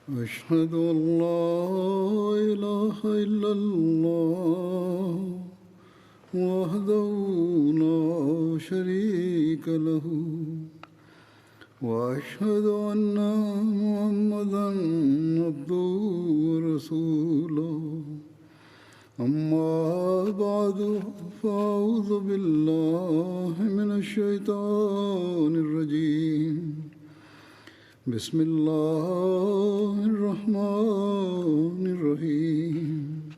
أشهد أن لا إله إلا الله وحده لا شريك له وأشهد أن محمدا عبده ورسوله أما بعد فأعوذ بالله من الشيطان الرجيم بسم الله الرحمن الرحيم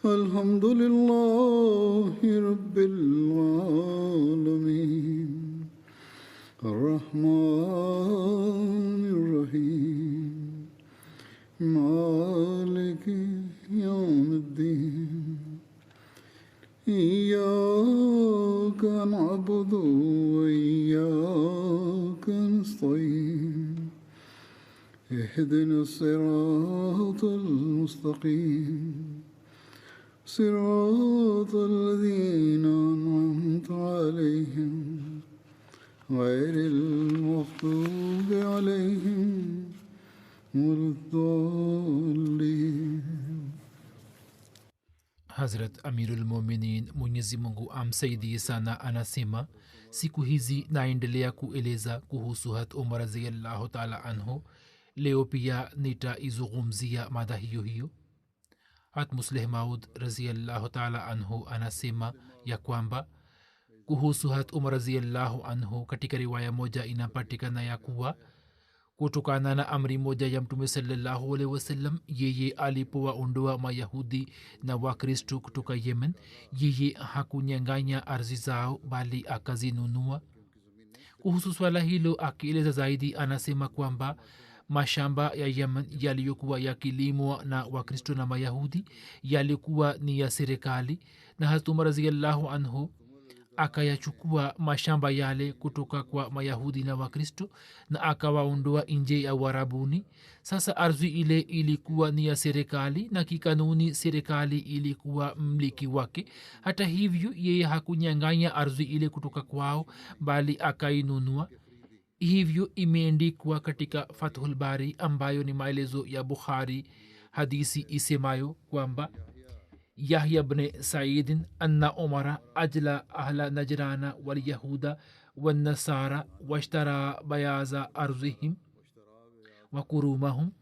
الحمد لله رب العالمين الرحمن الرحيم مالك يوم الدين إياك نعبد وإياك نستعين اهدنا الصراط المستقيم صراط الذين أنعمت عليهم غير المغضوب عليهم ولا الضالين. Hazrat Amirul Mominin Mwenyezi Mungu amsaidie sana anasema siku hizi naendelea kueleza kuhusu hat Umar radhiyallahu ta'ala anhu. Leo pia nitaizungumzia mada hiyo hiyo. Hat Musleh Maud radhiyallahu ta'ala anhu anasema ya kwamba kuhusu hat Umar radhiyallahu anhu katika riwaya moja inapatikana ya kuwa kutokana na amri moja ya Mtume sallallahu alaihi wasallam, yeye alipowaondoa Mayahudi na Wakristo kutoka Yemen, yeye hakunyang'anya ardhi zao bali akazinunua. Kuhusu swala hilo akieleza zaidi anasema kwamba mashamba ya Yemen yaliyokuwa yakilimwa na Wakristo na Mayahudi yalikuwa ni ya serikali, na Hazrat Umar radhiyallahu anhu akayachukua mashamba yale kutoka kwa Mayahudi na Wakristo na akawaondoa nje ya Uarabuni. Sasa ardhi ile ilikuwa ni ya serikali na kikanuni serikali ilikuwa mliki wake. Hata hivyo yeye hakunyang'anya ardhi ile kutoka kwao bali akainunua. Hivyo imeandikwa katika Fathul Bari ambayo ni maelezo ya Bukhari, hadisi isemayo kwamba Yahya ibn Said anna Umara ajla ahla Najrana wal Yahuda wan Nasara washtara bayaza arzihim wa kurumahum.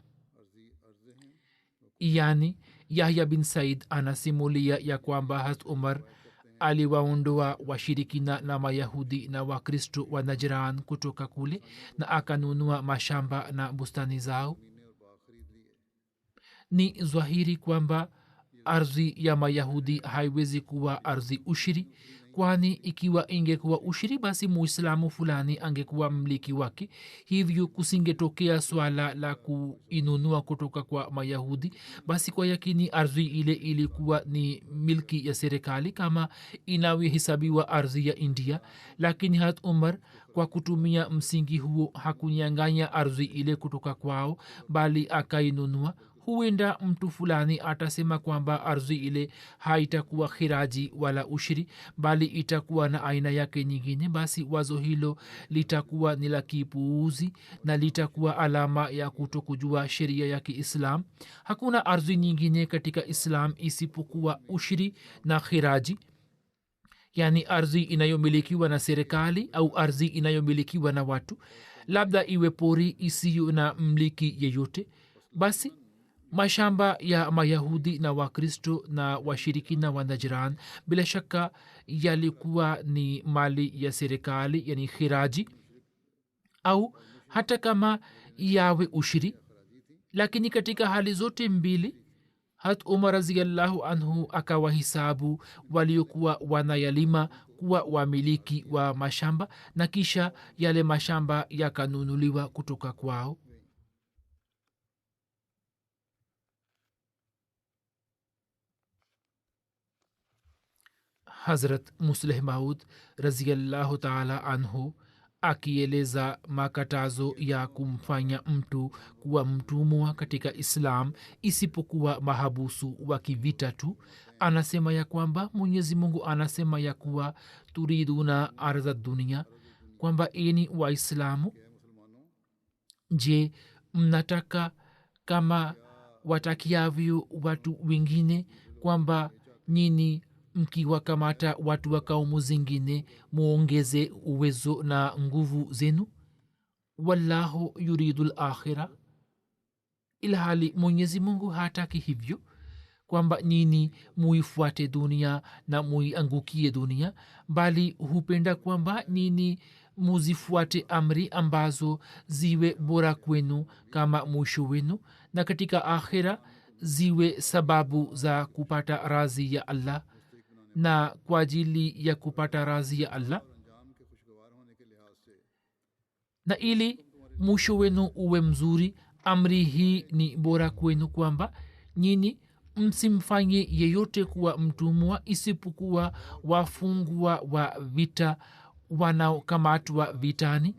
Yani Yahya bin Said anasimulia ya kwamba Hazrat Umar aliwaondoa washirikina na Mayahudi na Wakristo wa Najran kutoka kule na akanunua mashamba na bustani zao. Ni dhahiri kwamba ardhi ya Mayahudi haiwezi kuwa ardhi ushiri, kwani ikiwa ingekuwa ushiri basi muislamu fulani angekuwa mliki wake. Hivyo kusingetokea swala la kuinunua kutoka kwa Mayahudi, basi kwa yakini ardhi ile ilikuwa ni milki ya serikali kama inavyohesabiwa ardhi ya India. Lakini Hazrat Umar kwa kutumia msingi huo hakunyang'anya ardhi ile kutoka kwao bali akainunua. Huenda mtu fulani atasema kwamba ardhi ile haitakuwa khiraji wala ushiri bali itakuwa na aina yake nyingine, basi wazo hilo litakuwa ni la kipuuzi na litakuwa alama ya kutokujua sheria ya Kiislam. Hakuna ardhi nyingine katika Islam isipokuwa ushiri na khiraji, yani ardhi inayomilikiwa na serikali au ardhi inayomilikiwa na watu, labda iwe pori isiyo na mliki yeyote. Basi mashamba ya Mayahudi na Wakristo na washirikina wa Najran bila shaka yalikuwa ni mali ya serikali, yani khiraji, au hata kama yawe ushiri. Lakini katika hali zote mbili Hazrat Umar radhiyallahu anhu akawahisabu waliokuwa wanayalima kuwa wamiliki wa mashamba na kisha yale mashamba yakanunuliwa kutoka kwao. Hazrat Musleh Maud radhiyallahu ta'ala anhu akieleza makatazo ya kumfanya mtu kuwa mtumwa katika Islam isipokuwa mahabusu wa kivita tu, anasema ya kwamba Mwenyezi Mungu anasema ya kuwa turiduna ardha dunia, kwamba eni Waislamu, je, mnataka kama watakiavyo watu wengine kwamba nyini mkiwakamata watu wa kaumu zingine muongeze uwezo na nguvu zenu. Wallahu yuridu lakhira, ilhali mwenyezi mungu hataki hivyo kwamba nyini muifuate dunia na muiangukie dunia, bali hupenda kwamba nyini muzifuate amri ambazo ziwe bora kwenu kama mwisho wenu, na katika akhira ziwe sababu za kupata razi ya allah. Na kwa ajili ya kupata razi ya allah na ili mwisho wenu uwe mzuri, amri hii ni bora kwenu kwamba nyini msimfanye yeyote kuwa mtumwa isipokuwa wafungwa wa vita wanaokamatwa vitani.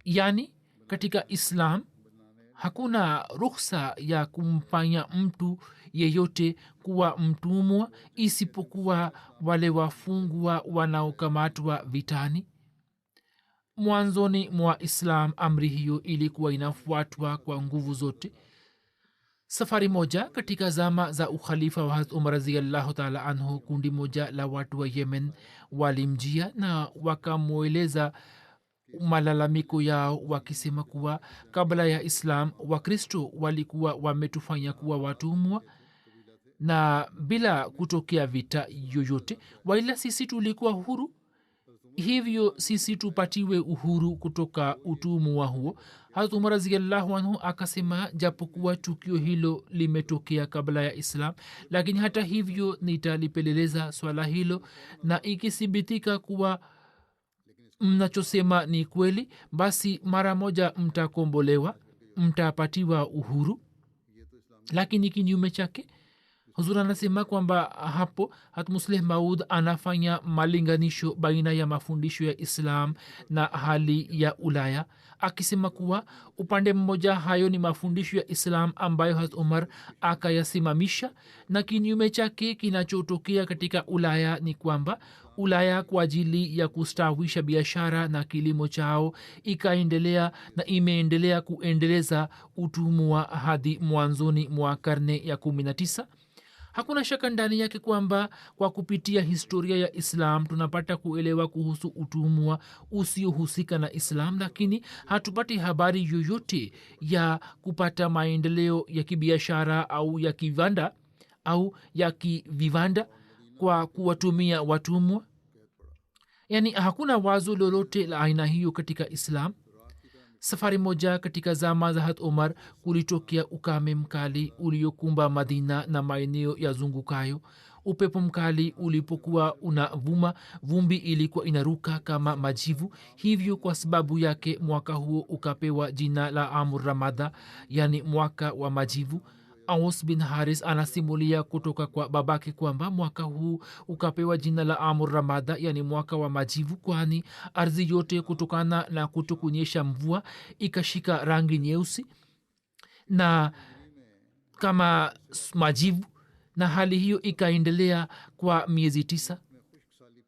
yani katika islam hakuna rukhsa ya kumfanya mtu yeyote kuwa mtumwa isipokuwa wale wafungwa wanaokamatwa vitani. mwanzoni mwa islam amri hiyo ilikuwa inafuatwa kwa nguvu zote. safari moja katika zama za ukhalifa wa Hazrat Umar radhiyallahu ta'ala anhu, kundi moja la watu wa Yemen walimjia na wakamweleza malalamiko yao wakisema kuwa kabla ya islam wakristo walikuwa wametufanya kuwa watumwa na bila kutokea vita yoyote, waila sisi tulikuwa huru, hivyo sisi tupatiwe uhuru kutoka utumwa huo. Hazrat Umar radhiyallahu anhu akasema, japokuwa tukio hilo limetokea kabla ya islam, lakini hata hivyo nitalipeleleza swala hilo, na ikithibitika kuwa mnachosema ni kweli, basi mara moja mtakombolewa, mtapatiwa uhuru. Lakini kinyume chake, huzur anasema kwamba hapo hatmusleh maud anafanya malinganisho baina ya mafundisho ya islam na hali ya ulaya, akisema kuwa upande mmoja hayo ni mafundisho ya islam ambayo Hazrat Umar akayasimamisha, na kinyume chake kinachotokea katika ulaya ni kwamba ulaya kwa ajili ya kustawisha biashara na kilimo chao ikaendelea na imeendelea kuendeleza utumwa hadi mwanzoni mwa karne ya 19. hakuna shaka ndani yake kwamba kwa kupitia historia ya islam tunapata kuelewa kuhusu utumwa usiohusika na islam, lakini hatupati habari yoyote ya kupata maendeleo ya kibiashara au ya kiwanda au ya kiviwanda kwa kuwatumia watumwa. yani hakuna wazo lolote la aina hiyo katika islam. safari moja katika zama za Hazrat Umar kulitokea ukame mkali uliokumba Madina na maeneo ya zungukayo. upepo mkali ulipokuwa unavuma, vumbi ilikuwa inaruka kama majivu. hivyo kwa sababu yake mwaka huo ukapewa jina la Amur Ramada, yani mwaka wa majivu. Aus bin Haris anasimulia kutoka kwa babake kwamba mwaka huu ukapewa jina la Amur Ramada, yani mwaka wa majivu, kwani ardhi yote kutokana na kutokunyesha mvua ikashika rangi nyeusi na kama majivu, na hali hiyo ikaendelea kwa miezi 9.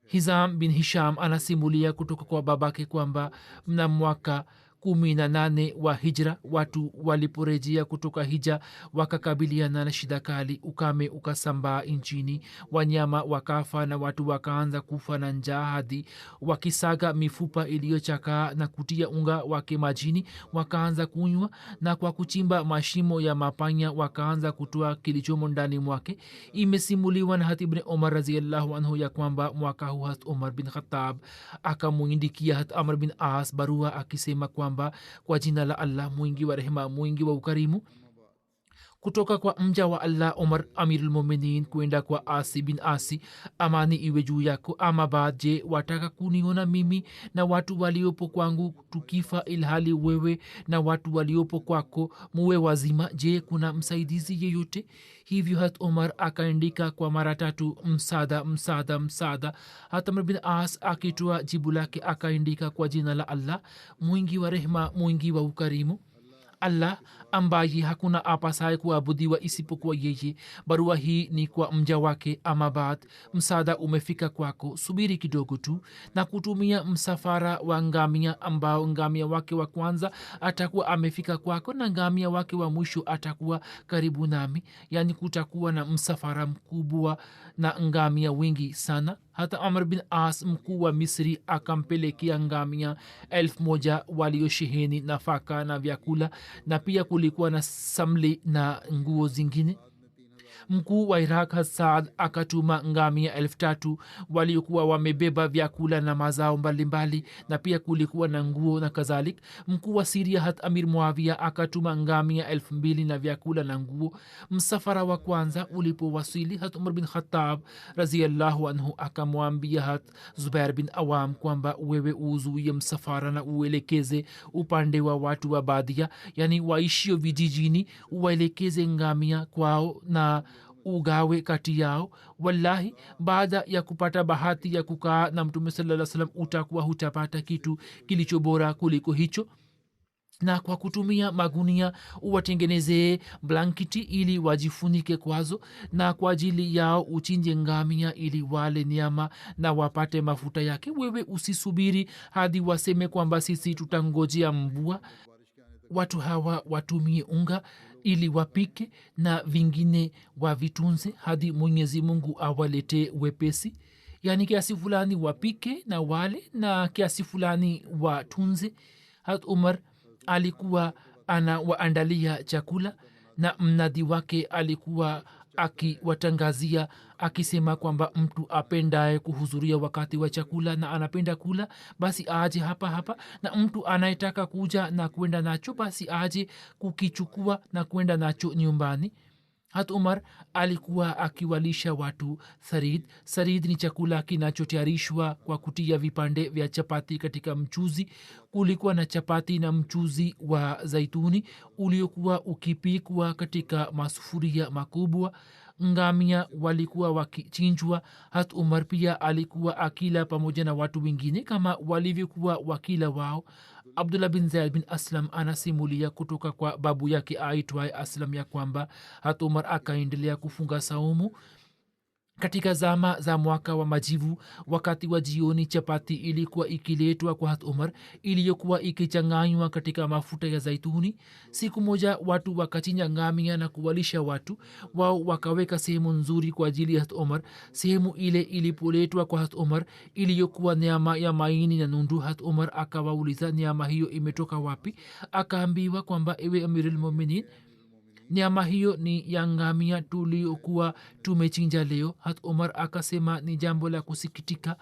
Hizam bin Hisham anasimulia kutoka kwa babake kwamba mna mwaka 18 wa hijra watu waliporejea kutoka hija wakakabiliana na shida kali. ukame ukasambaa nchini, wanyama wakafa na watu wakaanza kufa na njaa, hadi wakisaga mifupa iliyochakaa na kutia unga wake majini wakaanza kunywa, na kwa kuchimba mashimo ya mapanya wakaanza kutoa kilichomo ndani mwake. imesimuliwa na Hazrat Ibn Umar radhiyallahu anhu ya kwamba mwaka huu Hazrat Umar bin Khattab akamuindikia Hazrat Amr bin As barua akisema kwamba kwa jina la Allah mwingi wa rehema mwingi wa ukarimu, kutoka kwa mja wa Allah Umar Amirul Mu'minin kwenda kwa Asi bin Asi, amani iwe juu yako. ama baad, je wataka kuniona mimi na watu waliopo kwangu tukifa, ilhali wewe na watu waliopo kwako muwe wazima? je kuna msaidizi yeyote? hivyo Hazrat Umar akaandika kwa mara 3 msaada msaada msaada. Hazrat Amr bin As akitoa jibu lake akaandika kwa jina la Allah mwingi wa rehema mwingi wa ukarimu. allah ambaye hakuna apasaye kuabudiwa isipokuwa yeye, barua hii ni kwa mja wake. Ama baad, msaada umefika kwako, subiri kidogo tu na kutumia msafara wa ngamia, ambao ngamia wake wa kwanza atakuwa amefika kwako na ngamia wake wa mwisho atakuwa karibu nami. Yani kutakuwa na msafara mkubwa na ngamia wengi sana. hata amr bin as mkuu wa misri akampelekea ngamia 1,000 waliosheheni nafaka na vyakula, na pia kulikuwa na samli na nguo zingine. mkuu wa iraq hasad akatuma ngamia 3,000 waliokuwa wamebeba vyakula na mazao mbalimbali, na pia kulikuwa na nguo na kadhalik. mkuu wa siria hat amir muavia akatuma ngamia 2,000 na vyakula na nguo. msafara wa kwanza ulipowasili, hat umar bin khattab raziallahu anhu akamwambia hat zubair bin awam kwamba wewe uzuie msafara na uelekeze upande wa watu wa badia, yani waishio vijijini, uwaelekeze ngamia kwao na ugawe kati yao. wallahi baada ya kupata bahati ya kukaa na mtume sallallahu alaihi wasallam utakuwa hutapata kitu kilicho bora kuliko hicho. na kwa kutumia magunia uwatengenezee blanketi ili wajifunike kwazo, na kwa ajili yao uchinje ngamia ili wale nyama na wapate mafuta yake. wewe usisubiri hadi waseme kwamba sisi tutangojea mvua. watu hawa watumie unga ili wapike na vingine wavitunze hadi mwenyezi mungu awalete wepesi. yaani kiasi fulani wapike na wale na kiasi fulani watunze. hat umar alikuwa anawaandalia chakula na mnadi wake alikuwa akiwatangazia akisema kwamba mtu apendaye kuhudhuria wakati wa chakula na anapenda kula basi aje hapa hapa, na mtu anayetaka kuja na kwenda nacho basi aje kukichukua na kwenda nacho nyumbani. hat umar alikuwa akiwalisha watu sarid. sarid ni chakula kinachotayarishwa kwa kutia vipande vya chapati katika mchuzi. kulikuwa na chapati na mchuzi wa zaituni uliokuwa ukipikwa katika masufuria makubwa. ngamia walikuwa wakichinjwa. hat umar pia alikuwa akila pamoja na watu wengine kama walivyokuwa wakila wao. abdullah bin zaid bin aslam anasimulia kutoka kwa babu yake aitwaye aslam ya kwamba hat umar akaendelea kufunga saumu katika zama za mwaka wa majivu. wakati wa jioni chapati ilikuwa ikiletwa kwa hat umar iliyokuwa ikichanganywa katika mafuta ya zaituni. siku moja watu wakachinja ngamia na kuwalisha watu wao, wakaweka sehemu nzuri kwa ajili ya hat umar. sehemu ile ilipoletwa kwa hat umar iliyokuwa nyama ya maini na nundu. hat umar akawauliza nyama hiyo imetoka wapi. akaambiwa kwamba ewe amirulmuminin, nyama hiyo ni ya ngamia tuliokuwa tumechinja leo. hat umar akasema ni jambo la kusikitika,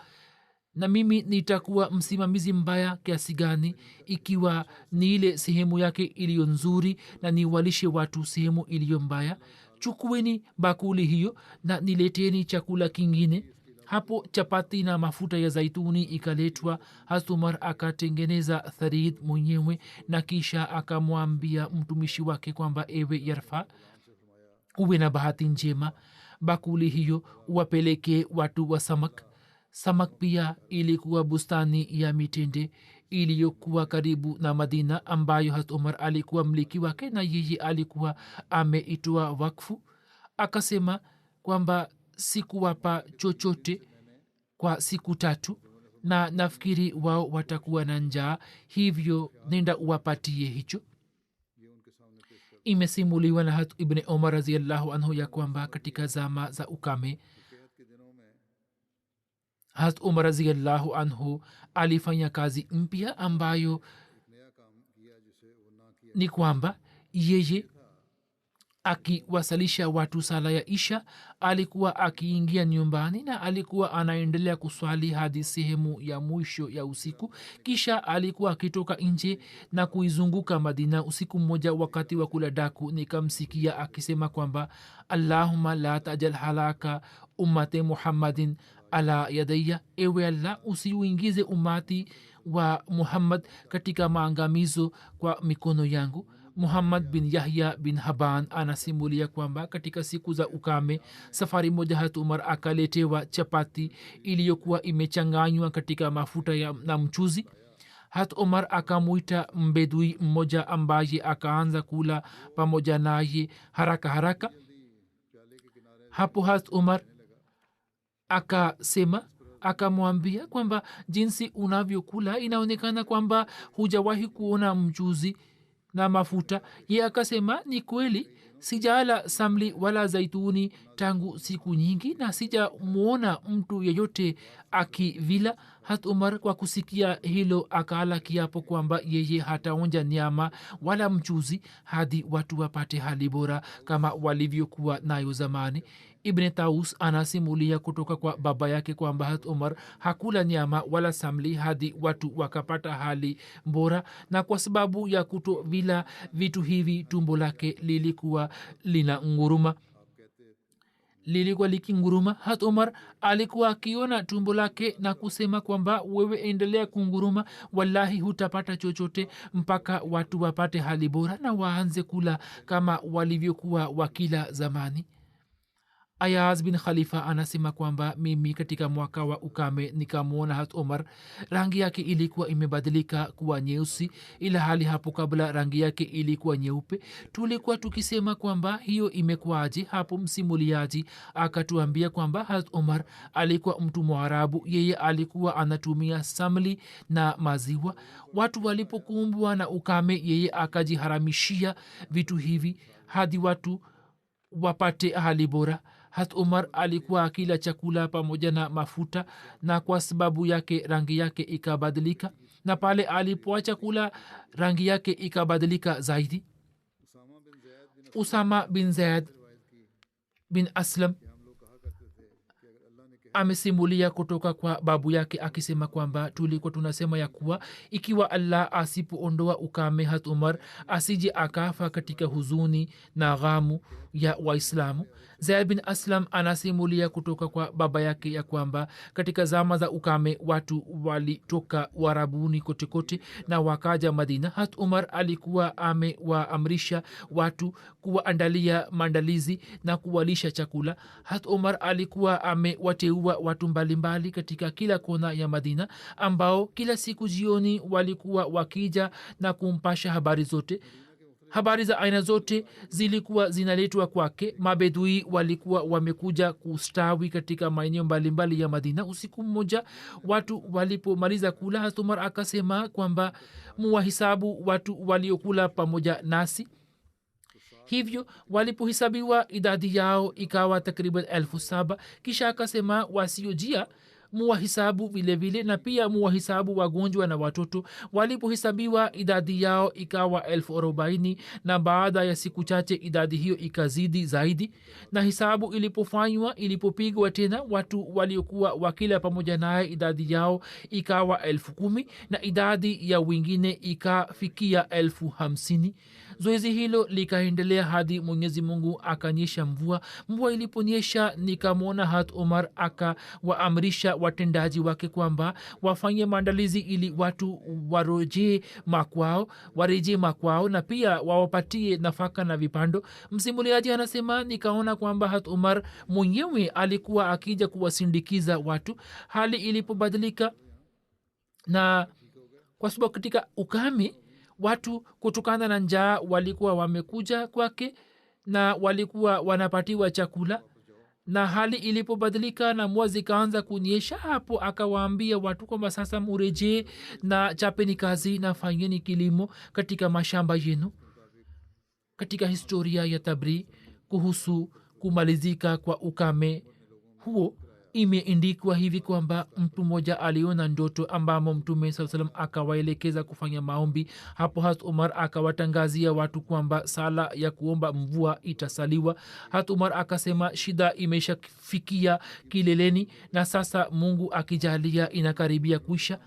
na mimi nitakuwa msimamizi mbaya kiasi gani ikiwa ni ile sehemu yake iliyo nzuri na niwalishe watu sehemu iliyo mbaya. chukueni bakuli hiyo na nileteni chakula kingine. hapo chapati na mafuta ya zaituni ikaletwa. hat umar akatengeneza tharid mwenyewe na kisha akamwambia mtumishi wake kwamba ewe yarfa, uwe na bahati njema, bakuli hiyo uwapeleke watu wa samak. samak pia ilikuwa bustani ya mitende iliyokuwa karibu na madina ambayo hat umar alikuwa mliki wake na yeye alikuwa ameitoa wakfu. akasema kwamba sikuwapa chochote kwa siku 3 na nafikiri wao watakuwa na njaa, hivyo nenda uwapatie hicho. imesimuliwa na hat ibn umar raziallahu anhu ya kwamba katika zama za ukame hat umar raziallahu anhu alifanya kazi mpya ambayo ni kwamba yeye akiwasalisha watu sala ya isha alikuwa akiingia nyumbani na alikuwa anaendelea kuswali hadi sehemu ya mwisho ya usiku. kisha alikuwa akitoka nje na kuizunguka madina. usiku mmoja wakati wa kula daku nikamsikia akisema kwamba allahumma la tajal halaka ummate muhammadin ala yadaya, ewe allah usiuingize umati wa muhammad katika maangamizo kwa mikono yangu. muhammad bin yahya bin haban anasimulia kwamba katika siku za ukame safari moja hat umar akaletewa chapati iliyokuwa imechanganywa katika mafuta na mchuzi. hat umar akamwita mbedui mmoja ambaye akaanza kula pamoja naye haraka haraka. Hapo hat umar akasema, akamwambia kwamba jinsi unavyokula inaonekana kwamba hujawahi kuona mchuzi na mafuta. Ye akasema, ni kweli sijala samli wala zaituni tangu siku nyingi na sijamwona mtu yeyote akivila. hat umar kwa kusikia hilo akaala kiapo kwamba yeye hataonja nyama wala mchuzi hadi watu wapate hali bora kama walivyokuwa nayo zamani. ibn taus anasimulia kutoka kwa baba yake kwamba hat umar hakula nyama wala samli hadi watu wakapata hali bora, na kwa sababu ya kutovila vitu hivi tumbo lake lilikuwa likinguruma. hat umar alikuwa akiona tumbo lake na kusema kwamba wewe endelea kunguruma, wallahi hutapata chochote mpaka watu wapate hali bora na waanze kula kama walivyokuwa wakila zamani. ayaz bin khalifa anasema kwamba mimi katika mwaka wa ukame nikamwona hat umar rangi yake ilikuwa imebadilika kuwa nyeusi, ila hali hapo kabla rangi yake ilikuwa nyeupe. tulikuwa tukisema kwamba hiyo imekuwaje. hapo msimuliaji akatuambia kwamba hat umar alikuwa mtu mwarabu, yeye alikuwa anatumia samli na maziwa. watu walipokumbwa na ukame yeye akajiharamishia vitu hivi hadi watu wapate hali bora. hat umar alikuwa akila chakula pamoja na mafuta, na kwa sababu yake rangi yake ikabadilika, na pale alipoacha kula rangi yake ikabadilika zaidi. usama bin zaid bin aslam amesimulia kutoka kwa babu yake akisema kwamba tulikuwa tunasema ya kuwa ikiwa allah asipoondoa ukame hat umar asije akafa katika huzuni na ghamu ya waislamu. zaid bin aslam anasimulia kutoka kwa baba yake ya kwamba katika zama za ukame watu walitoka warabuni kotekote na wakaja madina. hat umar alikuwa amewaamrisha watu kuwaandalia maandalizi na kuwalisha chakula. hat umar alikuwa amewateua watu mbalimbali katika kila kona ya madina ambao kila siku jioni walikuwa wakija na kumpasha habari zote. habari za aina zote zilikuwa zinaletwa kwake. mabedui walikuwa wamekuja kustawi katika maeneo mbalimbali ya madina. usiku mmoja watu walipomaliza kula, hat umar akasema kwamba muwahisabu watu waliokula pamoja nasi. hivyo walipohisabiwa idadi yao ikawa takriban 7,000. kisha akasema wasiojia muwahisabu vile vile na pia muwahisabu wagonjwa na watoto. walipohisabiwa idadi yao ikawa 40,000, na baada ya siku chache idadi hiyo ikazidi zaidi. na hisabu ilipopigwa tena watu waliokuwa wakila pamoja naye idadi yao ikawa 10,000 na idadi ya wengine ikafikia 50,000. zoezi hilo likaendelea hadi mwenyezi mungu akanyesha mvua. mvua iliponyesha nikamwona hat umar akawaamrisha watendaji wake kwamba wafanye maandalizi ili watu warejee makwao na pia wawapatie nafaka na vipando. msimuliaji anasema nikaona kwamba hat umar mwenyewe alikuwa akija kuwasindikiza watu. hali ilipobadilika na kwa sababu katika ukame watu kutokana na njaa walikuwa wamekuja kwake na walikuwa wanapatiwa chakula, na hali ilipobadilika na mvua zikaanza kunyesha, hapo akawaambia watu kwamba sasa murejee na chapeni kazi na fanyeni kilimo katika mashamba yenu. katika historia ya tabri kuhusu kumalizika kwa ukame huo imeendikwa hivi kwamba mtu mmoja aliona ndoto ambamo mtume saa salam akawaelekeza kufanya maombi. hapo hat umar akawatangazia watu kwamba sala ya kuomba mvua itasaliwa. hat umar akasema shida imeshafikia kileleni na sasa mungu akijalia inakaribia kuisha.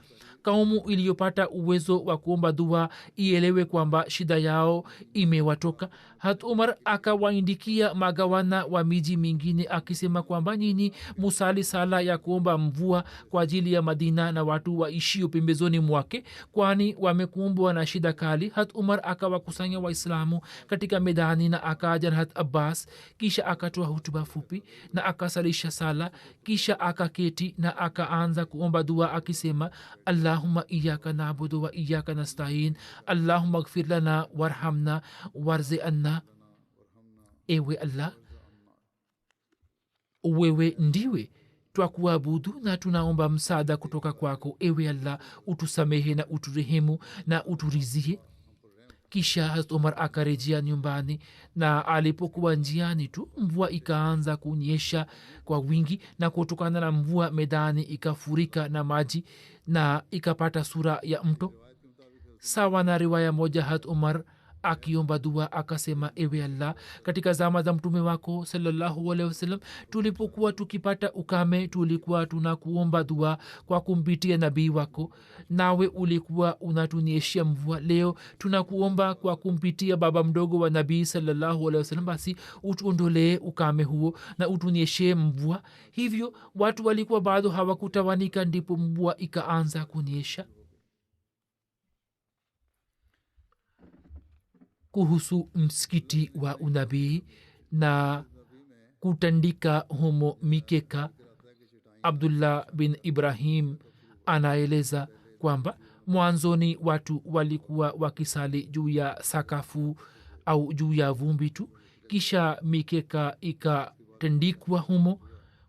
kaumu iliyopata uwezo wa kuomba dua ielewe kwamba shida yao imewatoka. hat umar akawaindikia magawana wa miji mingine akisema kwamba nyinyi musali sala ya kuomba mvua kwa ajili ya madina na watu waishio pembezoni mwake, kwani wamekumbwa na shida kali. hat umar akawakusanya waislamu katika medani na akaja na hat abbas, kisha akatoa hutuba fupi na akasalisha sala, kisha akaketi na akaanza kuomba dua akisema allah allahumma iyaka nabudu wa iyaka nastain allahumma ighfir lana warhamna warzi anna. Ewe allah, wewe ndiwe twakuabudu na tunaomba msaada kutoka kwako. Ewe allah, utusamehe na uturehemu na uturizie. Kisha Hazrat Umar akarejea nyumbani, na alipokuwa njiani tu mvua ikaanza kunyesha kwa wingi, na kutokana na mvua medani ikafurika na maji na ikapata sura ya mto. Sawa na riwaya moja, Hazrat Umar akiomba dua akasema, ewe allah, katika zama za mtume wako sallallahu alaihi wasallam tulipokuwa tukipata ukame tulikuwa tunakuomba dua kwa kumpitia nabii wako, nawe ulikuwa unatunieshia mvua. Leo tunakuomba kwa kumpitia baba mdogo wa nabii sallallahu alaihi wasallam, basi utuondolee ukame huo na utunieshie mvua. Hivyo watu walikuwa bado hawakutawanika, ndipo mvua ikaanza kunyesha. Kuhusu msikiti wa unabii na kutandika humo mikeka, Abdullah bin Ibrahim anaeleza kwamba mwanzoni watu walikuwa wakisali juu ya sakafu au juu ya vumbi tu, kisha mikeka ikatandikwa humo.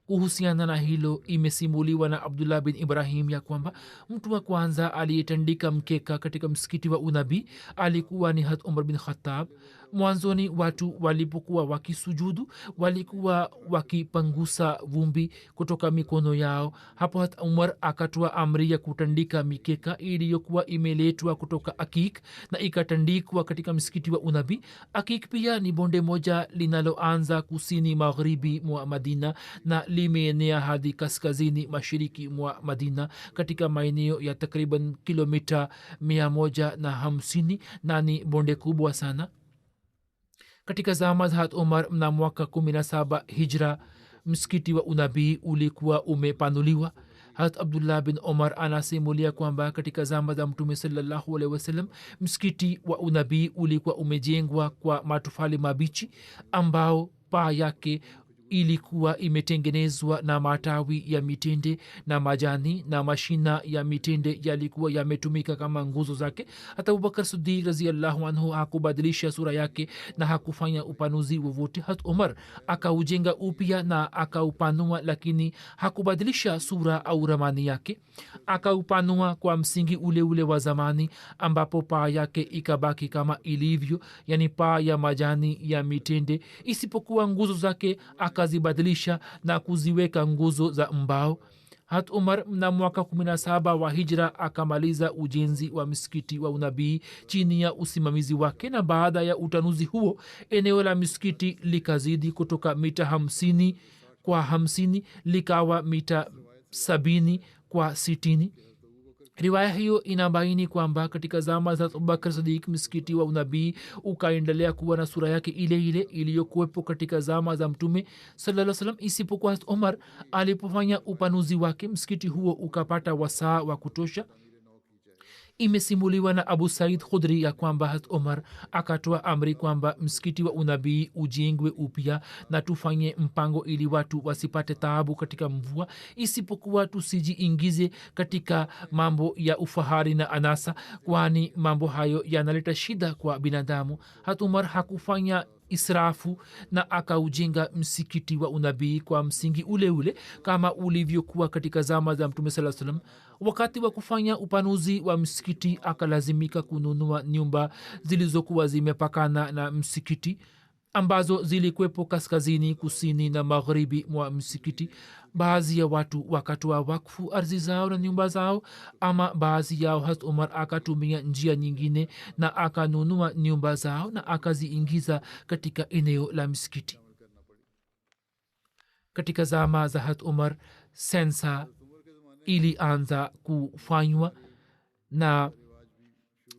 Kuhusiana na hilo imesimuliwa na Abdullah bin Ibrahim ya kwamba mtu wa kwanza aliyetandika mkeka katika msikiti wa unabii alikuwa ni Hazrat Umar bin Khattab. Mwanzoni watu walipokuwa wakisujudu walikuwa wakipangusa vumbi kutoka mikono yao. Hapo Hazrat Umar akatoa amri ya kutandika mikeka iliyokuwa imeletwa kutoka Akik na ikatandikwa katika msikiti wa unabii. Akik pia ni bonde moja linaloanza kusini magharibi mwa Madina na limeenea hadi kaskazini mashariki mwa Madina katika maeneo ya takriban kilomita 150 na ni bonde kubwa sana. Katika zama za Hazrat Umar na mwaka 17 hijra msikiti wa unabii ulikuwa umepanuliwa. Hazrat Abdullah bin Umar anasimulia kwamba katika zama za mtume sallallahu alaihi wasallam msikiti wa unabii ulikuwa umejengwa kwa matofali mabichi ambao paa yake ilikuwa imetengenezwa na matawi ya mitende na majani, na mashina ya mitende yalikuwa yametumika kama nguzo zake. Hata Abubakar Siddiq radhiyallahu anhu hakubadilisha sura yake na hakufanya upanuzi wowote. Hazrat Umar akaujenga upya na akaupanua, lakini hakubadilisha sura au ramani yake. Akaupanua kwa msingi ule ule wa zamani, ambapo paa yake ikabaki kama ilivyo, yani paa ya majani ya mitende, isipokuwa nguzo zake akazibadilisha na kuziweka nguzo za mbao. Hazrat Umar na mwaka 17 wa hijra akamaliza ujenzi wa msikiti wa unabii chini ya usimamizi wake, na baada ya utanuzi huo eneo la msikiti likazidi kutoka mita 50 kwa 50 likawa mita 70 kwa 60. Riwaya hiyo inabaini kwamba katika zama za Abubakar Siddiq msikiti wa unabii ukaendelea kuwa na sura yake ile ile iliyokuwepo katika zama za mtume sallallahu alaihi wasallam, isipokuwa Umar alipofanya upanuzi wake msikiti huo ukapata wasaa wa kutosha. Imesimuliwa na Abu Said Khudri ya kwamba Hazrat Umar akatoa amri kwamba msikiti wa unabii ujengwe upya na tufanye mpango ili watu wasipate taabu katika mvua, isipokuwa tusijiingize katika mambo ya ufahari na anasa, kwani mambo hayo yanaleta shida kwa binadamu. Hazrat Umar hakufanya israfu na akaujenga msikiti wa unabii kwa msingi ule ule kama ulivyokuwa katika zama za mtume sallallahu alaihi wasallam. Wakati wa kufanya upanuzi wa msikiti akalazimika kununua nyumba zilizokuwa zimepakana na msikiti ambazo zilikuwepo kaskazini, kusini na magharibi mwa msikiti. Baadhi ya watu wakatoa wakfu ardhi zao na nyumba zao, ama baadhi yao Hazrat Umar akatumia njia nyingine na akanunua nyumba zao na akaziingiza katika eneo la msikiti. Katika zama za Hazrat Umar sensa ilianza kufanywa na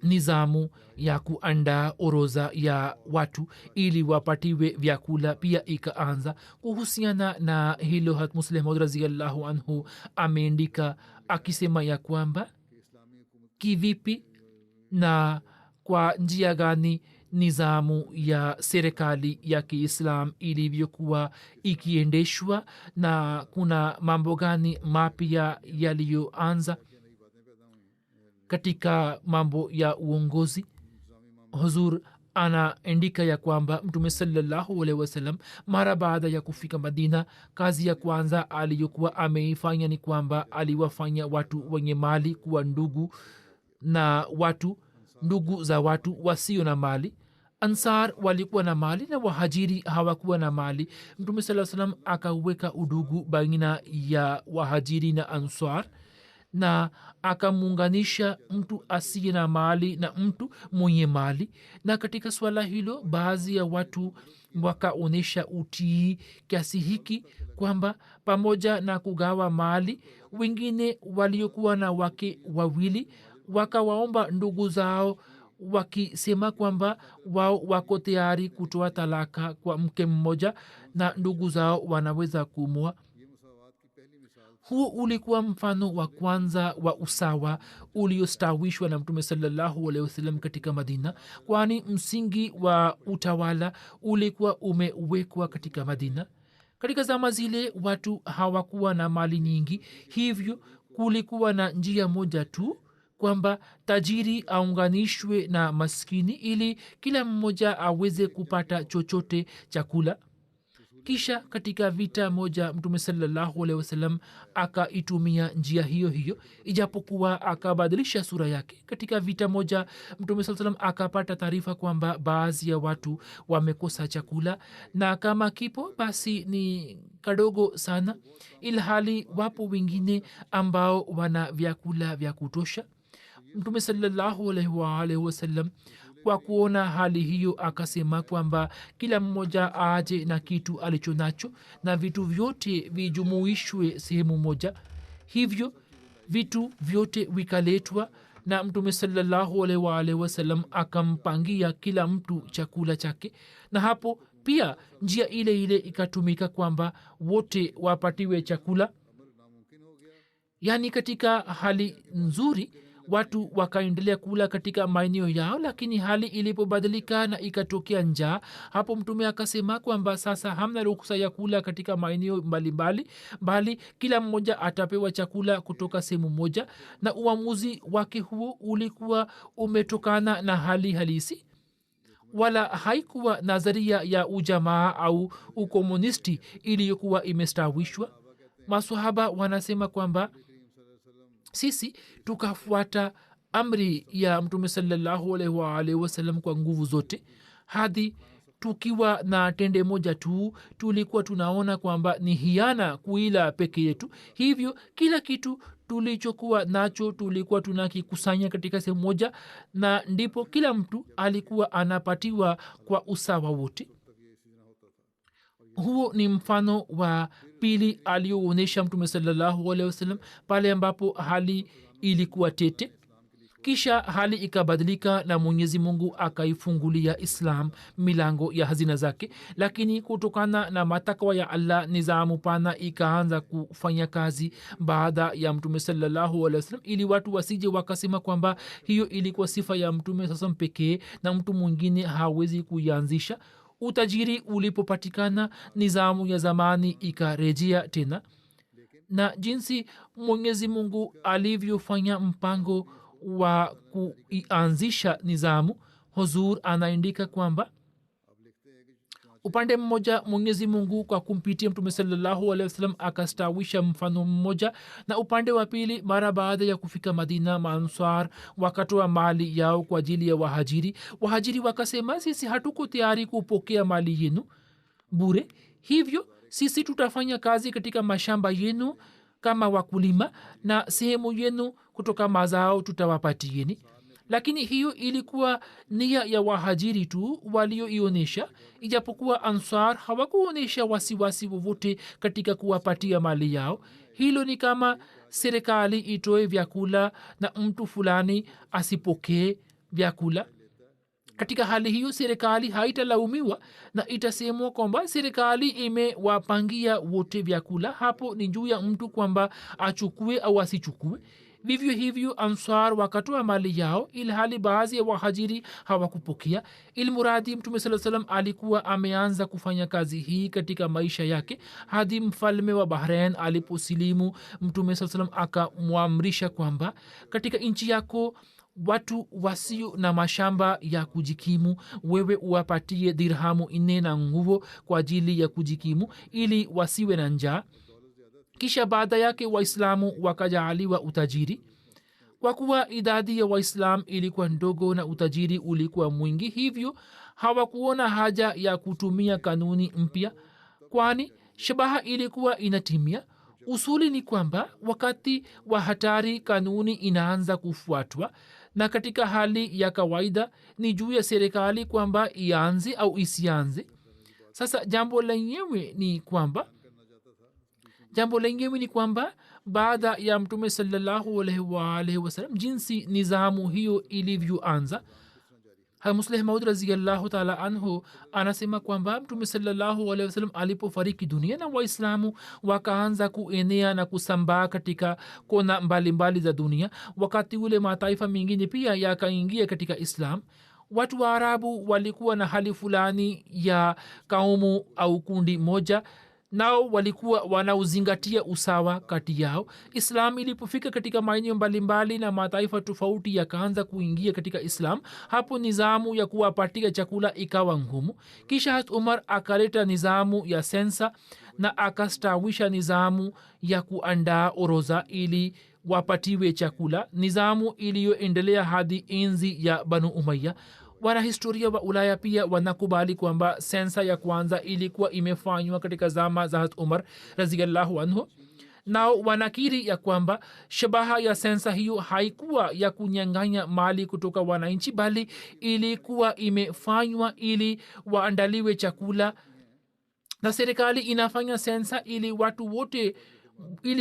nizamu ya kuandaa orodha ya watu ili wapatiwe vyakula pia ikaanza. Kuhusiana na hilo Hazrat Musleh Maud radhiyallahu anhu ameandika akisema ya kwamba kivipi na kwa njia gani nizamu ya serikali ya Kiislam ilivyokuwa ikiendeshwa na kuna mambo gani mapya yaliyoanza. katika mambo ya uongozi. Huzur anaandika ya kwamba mtume sallallahu alaihi wasallam mara baada ya kufika Madina, kazi ya kwanza aliyokuwa ameifanya ni kwamba aliwafanya watu wenye mali kuwa ndugu na ndugu za watu wasio na mali. Ansar walikuwa na mali na wahajiri hawakuwa na mali. Mtume sallallahu alaihi wasallam akaweka udugu baina ya wahajiri na ansar na akamuunganisha mtu asiye na mali na mtu mwenye mali. Na katika swala hilo baadhi ya watu wakaonyesha utii kiasi hiki kwamba pamoja na kugawa mali, wengine waliokuwa na wake wawili wakawaomba ndugu zao wakisema kwamba wao wako tayari kutoa talaka kwa mke mmoja na ndugu zao wanaweza kumua. Huo ulikuwa mfano wa kwanza wa usawa uliostawishwa na mtume sallallahu alaihi wasallam katika Madina, kwani msingi wa utawala ulikuwa umewekwa katika Madina. Katika zama zile watu hawakuwa na mali nyingi, hivyo kulikuwa na njia moja tu, kwamba tajiri aunganishwe na maskini ili kila mmoja aweze kupata chochote chakula. Kisha katika vita moja mtume sallallahu alaihi wasallam akaitumia njia hiyo hiyo, ijapokuwa akabadilisha sura yake. Katika vita moja mtume sallallahu alaihi wasallam akapata taarifa kwamba baadhi ya watu wamekosa chakula, na kama kipo basi ni kadogo sana, ilhali wapo wengine ambao wana vyakula vya kutosha. Mtume sallallahu alaihi wasallam kwa kuona hali hiyo akasema kwamba kila mmoja aje na kitu alicho nacho na vitu vyote vijumuishwe sehemu moja. Hivyo vitu vyote vikaletwa na mtume sallallahu alaihi wasallam akampangia kila mtu chakula chake, na hapo pia njia ile ile ikatumika kwamba wote wapatiwe chakula. yaani katika hali nzuri watu wakaendelea kula katika maeneo yao, lakini hali ilipobadilika na ikatokea njaa, hapo mtume akasema kwamba sasa hamna ruksa ya kula katika maeneo mbalimbali, bali kila mmoja atapewa chakula kutoka sehemu moja. Na uamuzi wake huo ulikuwa umetokana na hali halisi, wala haikuwa nadharia ya ujamaa au ukomunisti iliyokuwa imestawishwa. Maswahaba wanasema kwamba sisi tukafuata amri ya mtume sallallahu alaihi wasallam kwa nguvu zote, hadi tukiwa na tende moja tu tulikuwa tunaona kwamba ni hiana kuila peke yetu. Hivyo kila kitu tulichokuwa nacho tulikuwa tunakikusanya katika sehemu moja, na ndipo kila mtu alikuwa anapatiwa kwa usawa wote. Huo ni mfano wa pili alioonyesha mtume sallallahu alaihi wasallam pale ambapo hali ilikuwa tete. Kisha hali ikabadilika na Mwenyezi Mungu akaifungulia Islam milango ya hazina zake, lakini kutokana na matakwa ya Allah nizamu pana ikaanza kufanya kazi baada ya mtume sallallahu alaihi wasallam, ili watu wasije wakasema kwamba hiyo ilikuwa sifa ya mtume sasa pekee na mtu mwingine hawezi kuianzisha. Utajiri ulipopatikana, nizamu ya zamani ikarejea tena, na jinsi Mwenyezi Mungu alivyofanya mpango wa kuianzisha nizamu, Huzur anaandika kwamba upande mmoja Mwenyezi Mungu kwa kumpitia mtume sallallahu alaihi wasallam akastawisha mfano mmoja, na upande wa pili mara baada ya kufika Madina Maansar wakatoa mali yao kwa ajili ya wahajiri. Wahajiri wakasema, sisi hatuko tayari kupokea mali yenu bure, hivyo sisi tutafanya kazi katika mashamba yenu kama wakulima, na sehemu yenu kutoka mazao tutawapatieni. Lakini hiyo ilikuwa nia ya wahajiri tu walioionyesha, ijapokuwa Ansar hawakuonyesha wasiwasi wowote katika kuwapatia mali yao. Hilo ni kama serikali itoe vyakula na mtu fulani asipokee vyakula. Katika hali hiyo serikali haitalaumiwa na itasemwa kwamba serikali imewapangia wote vyakula. Hapo ni juu ya mtu kwamba achukue au asichukue. vivyo hivyo ansar wakatoa mali yao ilhali baadhi ya wahajiri hawakupokea. Ilmuradi mtume saa salam alikuwa ameanza kufanya kazi hii katika maisha yake hadi mfalme wa bahrain aliposilimu. Mtume saa salam akamwamrisha kwamba katika nchi yako watu wasio na mashamba ya kujikimu wewe uwapatie dirhamu 4 na nguo kwa ajili ya kujikimu ili wasiwe na njaa. kisha baada yake waislamu wakajaaliwa utajiri. Kwa kuwa idadi ya waislam ilikuwa ndogo na utajiri ulikuwa mwingi, hivyo hawakuona haja ya kutumia kanuni mpya, kwani shabaha ilikuwa inatimia. Usuli ni kwamba wakati wa hatari kanuni inaanza kufuatwa, na katika hali ya kawaida ni juu ya serikali kwamba ianze au isianze. Sasa jambo lenyewe ni kwamba baada ya mtume sallallahu alaihi wasallam jinsi nizamu hiyo ilivyoanza, Musleh Maud radhiyallahu ta'ala anhu anasema kwamba mtume sallallahu alaihi wasallam alipofariki dunia na waislamu wakaanza kuenea na kusambaa katika kona mbalimbali za dunia, wakati ule mataifa mengine pia yakaingia katika Islam. Watu wa Arabu walikuwa na hali fulani ya kaumu au kundi moja, nao walikuwa wanauzingatia usawa kati yao. Islam ilipofika katika maeneo mbalimbali na mataifa tofauti yakaanza kuingia katika Islam, hapo nizamu ya kuwapatia chakula ikawa ngumu. Kisha Hazrat Umar akaleta nizamu ya sensa na akastawisha nizamu ya kuandaa orodha ili wapatiwe chakula, nizamu iliyoendelea hadi enzi ya Banu Umayya. Wanahistoria wa Ulaya pia wanakubali kwamba sensa ya kwanza ilikuwa imefanywa katika zama za Hazrat Umar radhiyallahu anhu. Nao wanakiri ya kwamba shabaha ya sensa hiyo haikuwa ya kunyang'anya mali kutoka wananchi, bali ilikuwa imefanywa ili waandaliwe chakula, na serikali inafanya sensa ili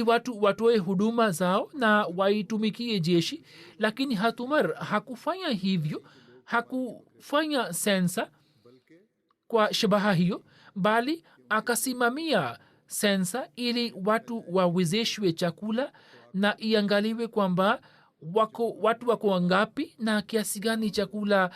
watu watoe huduma zao na waitumikie jeshi. Lakini Hazrat Umar hakufanya hivyo, hakufanya sensa kwa shabaha hiyo, bali akasimamia sensa ili watu wawezeshwe chakula na iangaliwe kwamba watu wako wangapi na kiasi gani chakula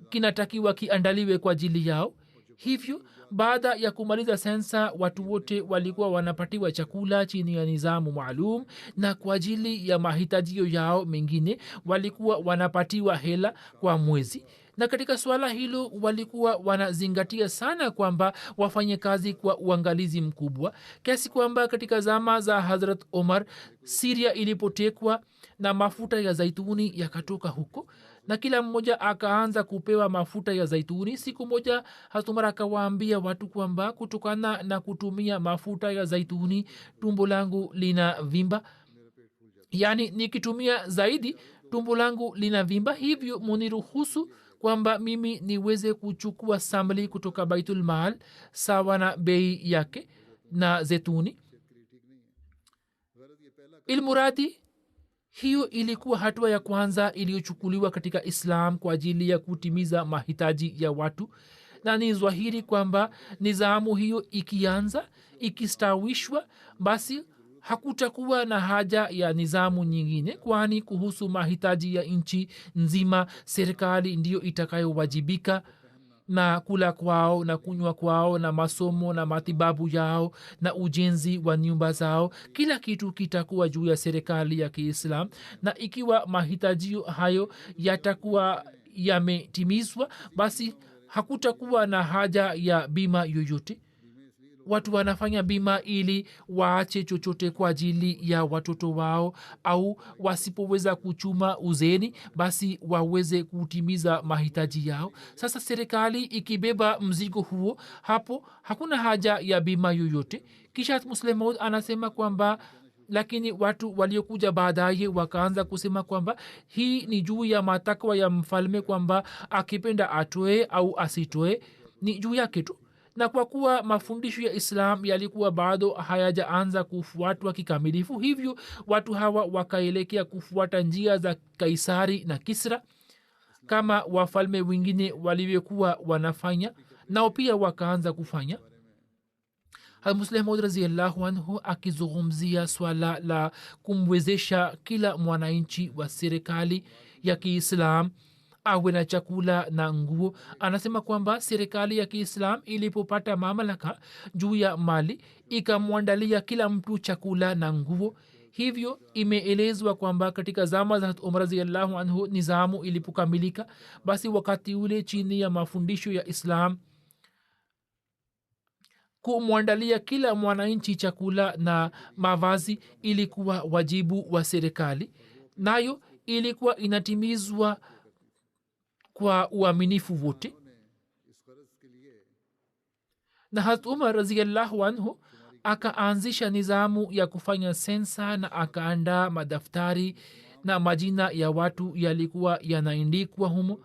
kinatakiwa kiandaliwe kwa ajili yao. Hivyo baada ya kumaliza sensa watu wote walikuwa wanapatiwa chakula chini ya nizamu maalum, na kwa ajili ya mahitajio yao mengine walikuwa wanapatiwa hela kwa mwezi. Na katika swala hilo walikuwa wanazingatia sana kwamba wafanye kazi kwa uangalizi mkubwa, kiasi kwamba katika zama za Hazrat Omar Syria ilipotekwa na mafuta ya zaituni yakatoka huko, na kila mmoja akaanza kupewa mafuta ya zaituni. Siku moja Hazrat Umar akawaambia watu kwamba kutokana na kutumia mafuta ya zaituni tumbo langu lina vimba, yani nikitumia zaidi tumbo langu lina vimba, hivyo muniruhusu kwamba mimi niweze kuchukua samli kutoka Baitul Mal sawa na bei yake na zetuni. Ilmuradi hiyo ilikuwa hatua ya kwanza iliyochukuliwa katika Islam kwa ajili ya kutimiza mahitaji ya watu, na ni dhahiri kwamba nizamu hiyo ikianza ikistawishwa, basi hakutakuwa na haja ya nizamu nyingine, kwani kuhusu mahitaji ya nchi nzima serikali ndiyo itakayowajibika na kula kwao na kunywa kwao na masomo na matibabu yao na ujenzi wa nyumba zao. Kila kitu kitakuwa juu ya serikali ya Kiislam, na ikiwa mahitaji hayo yatakuwa yametimizwa, basi hakutakuwa na haja ya bima yoyote. Watu wanafanya bima ili waache chochote kwa ajili ya watoto wao, au wasipoweza kuchuma uzeni basi waweze kutimiza mahitaji yao. Sasa serikali ikibeba mzigo huo, hapo hakuna haja ya bima yoyote. Kisha Musleh Maud anasema kwamba lakini watu waliokuja baadaye wakaanza kusema kwamba hii ni juu ya matakwa ya mfalme, kwamba akipenda atoe au asitoe ni juu yake tu. Na kwa kuwa mafundisho ya Islam yalikuwa bado hayajaanza kufuatwa kikamilifu, hivyo watu hawa wakaelekea kufuata njia za Kaisari na Kisra kama wafalme wengine walivyokuwa wanafanya, nao pia wakaanza kufanya. Musleh Maud raziallahu anhu akizungumzia swala la kumwezesha kila mwananchi wa serikali ya kiislam awe na chakula na nguo anasema kwamba serikali ya kiislam ilipopata mamlaka juu ya mali ikamwandalia kila mtu chakula na nguo hivyo imeelezwa kwamba katika zama za umar raziallahu anhu nizamu ilipokamilika basi wakati ule chini ya mafundisho ya islam kumwandalia kila mwananchi chakula na mavazi ilikuwa wajibu wa serikali nayo ilikuwa inatimizwa kwa uaminifu wote na hat umar raziallahu anhu akaanzisha nizamu ya kufanya sensa na akaandaa madaftari na majina ya watu yalikuwa yanaandikwa humo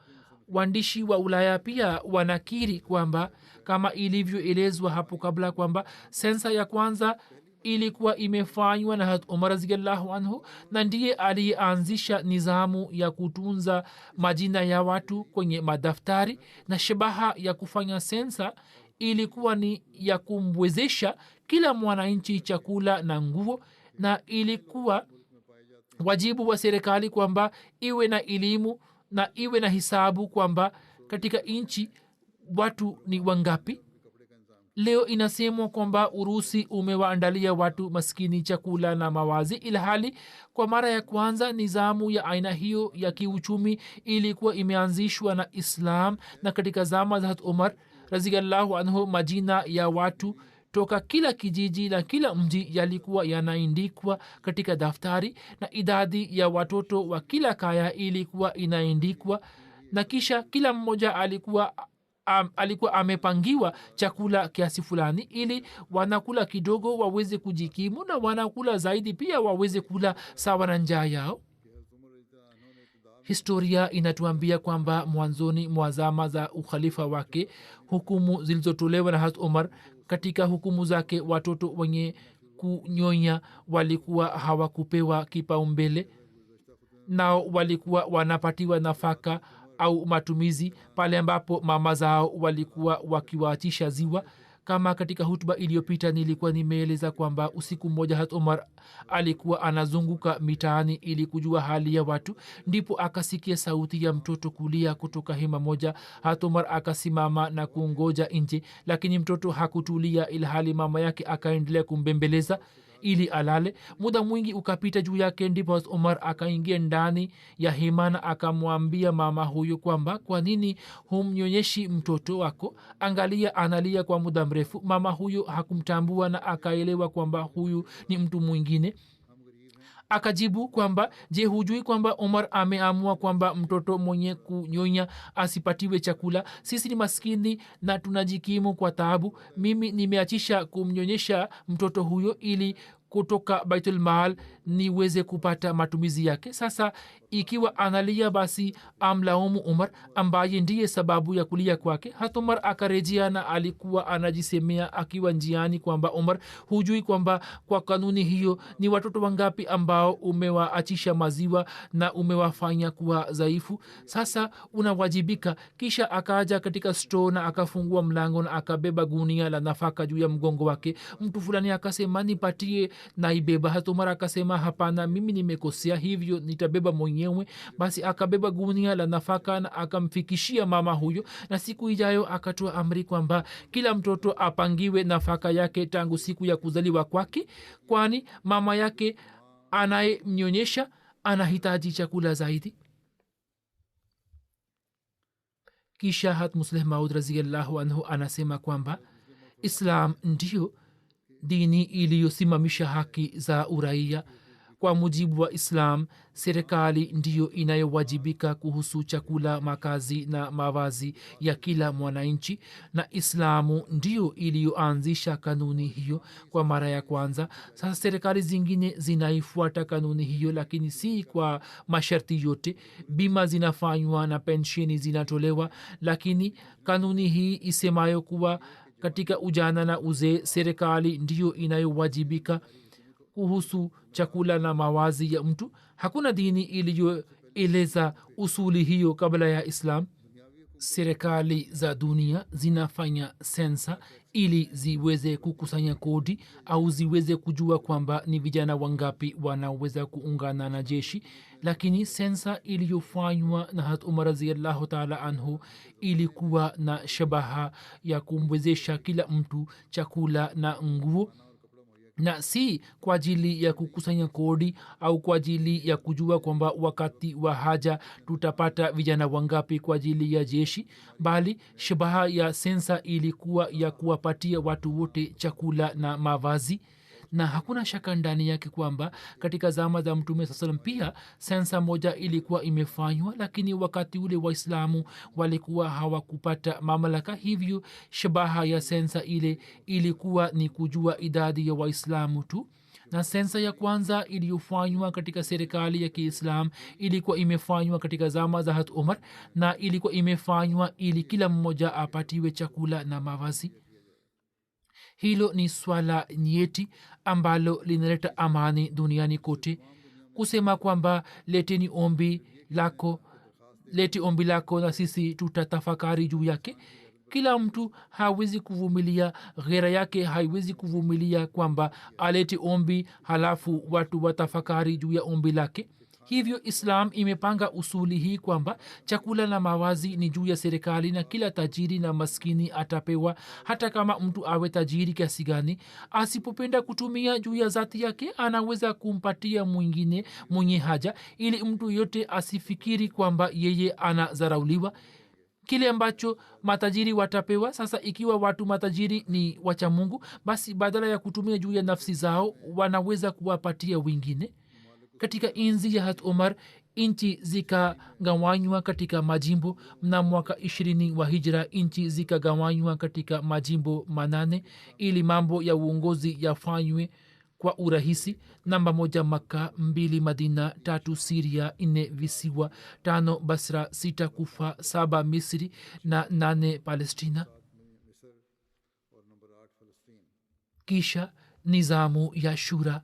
waandishi wa ulaya pia wanakiri kwamba kama ilivyoelezwa hapo kabla kwamba sensa ya kwanza ilikuwa imefanywa na hat umar raziallahu anhu na ndiye aliyeanzisha nizamu ya kutunza majina ya watu kwenye madaftari na shabaha ya kufanya sensa ilikuwa ni ya kumwezesha kila mwananchi chakula na nguo na ilikuwa wajibu wa serikali kwamba iwe na elimu na iwe na hisabu kwamba katika nchi watu ni wangapi leo inasemwa kwamba urusi umewaandalia watu maskini chakula na mawazi ilhali kwa mara ya kwanza nizamu ya aina hiyo ya kiuchumi ilikuwa imeanzishwa na islam na katika zama za umar raziallahu anhu majina ya watu toka kila kijiji na kila mji yalikuwa yanaandikwa katika daftari na idadi ya watoto wa kila kaya ilikuwa inaandikwa na kisha kila mmoja alikuwa amepangiwa chakula kiasi fulani ili wanakula kidogo waweze kujikimu na wanakula zaidi pia waweze kula sawa na njaa yao historia inatuambia kwamba mwanzoni mwa zama za ukhalifa wake hukumu zilizotolewa na hazrat umar katika hukumu zake watoto wenye kunyonya walikuwa hawakupewa kipaumbele nao walikuwa wanapatiwa nafaka au matumizi pale ambapo mama zao walikuwa wakiwaachisha ziwa kama katika hutuba iliyopita nilikuwa nimeeleza kwamba usiku mmoja hat umar alikuwa anazunguka mitaani ili kujua hali ya watu ndipo akasikia sauti ya mtoto kulia kutoka hema moja hat umar akasimama na kungoja nje lakini mtoto hakutulia ilhali mama yake akaendelea kumbembeleza ili alale muda mwingi ukapita juu yake ndipo umar akaingia ndani ya hema na akamwambia mama huyo kwamba kwa nini humnyonyeshi mtoto wako angalia analia kwa muda mrefu mama huyo hakumtambua na akaelewa kwamba huyu ni mtu mwingine akajibu kwamba je hujui kwamba umar ameamua kwamba mtoto mwenye kunyonya asipatiwe chakula sisi ni maskini na tunajikimu kwa taabu mimi nimeachisha kumnyonyesha mtoto huyo ili kutoka baitulmal niweze kupata matumizi yake sasa ikiwa analia basi amlaumu umar ambaye ndiye sababu ya kulia kwake hata umar akarejea na alikuwa anajisemea akiwa njiani kwamba umar hujui kwamba kwa kanuni hiyo ni watoto wangapi ambao umewaachisha maziwa na umewafanya kuwa dhaifu sasa unawajibika kisha akaja katika store na akafungua mlango na akabeba gunia la nafaka juu ya mgongo wake mtu fulani akasema nipatie naibeba hata umar akasema hapana mimi nimekosea hivyo nitabeba mwenyewe basi akabeba gunia la nafaka na akamfikishia mama huyo na siku ijayo akatoa amri kwamba kila mtoto apangiwe nafaka yake tangu siku ya kuzaliwa kwake kwani mama yake anayemnyonyesha anahitaji chakula zaidi kisha hat musleh maud raziallahu anhu anasema kwamba islam ndio dini iliyosimamisha haki za uraia kwa mujibu wa islam serikali ndiyo inayowajibika kuhusu chakula makazi na mavazi ya kila mwananchi na islamu ndiyo iliyoanzisha kanuni hiyo kwa mara ya kwanza sasa serikali zingine zinaifuata kanuni hiyo lakini si kwa masharti yote bima zinafanywa na pensheni zinatolewa lakini kanuni hii isemayo kuwa katika ujana na uzee serikali ndiyo inayowajibika kuhusu chakula na mawazi ya mtu hakuna dini iliyoeleza usuli hiyo kabla ya islam serikali za dunia zinafanya sensa ili ziweze kukusanya kodi au ziweze kujua kwamba ni vijana wangapi wanaweza kuungana na jeshi. Lakini sensa iliyofanywa na hat umar raziallahu taala anhu ilikuwa na shabaha ya kumwezesha kila mtu chakula na nguo, na si kwa ajili ya kukusanya kodi au kwa ajili ya kujua kwamba wakati wa haja tutapata vijana wangapi kwa ajili ya jeshi, bali shabaha ya sensa ilikuwa ya kuwapatia watu wote chakula na mavazi. Na hakuna shaka ndani yake kwamba katika zama za mtume saa salam pia sensa moja ilikuwa imefanywa, lakini wakati ule waislamu walikuwa hawakupata mamlaka. Hivyo shabaha ya sensa ile ilikuwa ni kujua idadi ya waislamu tu, na sensa ya kwanza iliyofanywa katika serikali ya kiislam ilikuwa imefanywa katika zama za hat umar, na ilikuwa imefanywa ili kila mmoja apatiwe chakula na mavazi. Hilo ni swala nyeti ambalo linaleta amani duniani kote. Kusema kwamba leteni ombi lako, leti ombi lako na sisi tutatafakari juu yake, kila mtu hawezi kuvumilia, ghera yake haiwezi kuvumilia kwamba alete ombi halafu watu watafakari juu ya ombi lake. Hivyo islam imepanga usuli hii kwamba chakula na mawazi ni juu ya serikali, na kila tajiri na maskini atapewa, hata kama mtu awe tajiri kiasi gani. Asipopenda kutumia juu ya zati yake, anaweza kumpatia mwingine mwenye haja, ili mtu yote asifikiri kwamba yeye anazarauliwa. Kile ambacho matajiri watapewa sasa, ikiwa watu matajiri ni wacha Mungu, basi badala ya kutumia juu ya nafsi zao wanaweza kuwapatia wengine. Katika enzi ya hat umar nchi zikagawanywa katika majimbo. Mna mwaka 20 wa hijra nchi zikagawanywa katika majimbo 8 ili mambo ya uongozi yafanywe kwa urahisi. Namba 1 Makka, 2 Madina, 3 Syria, 4 visiwa, 5 Basra, 6 Kufa, 7 Misri na 8 Palestina. Kisha nizamu ya shura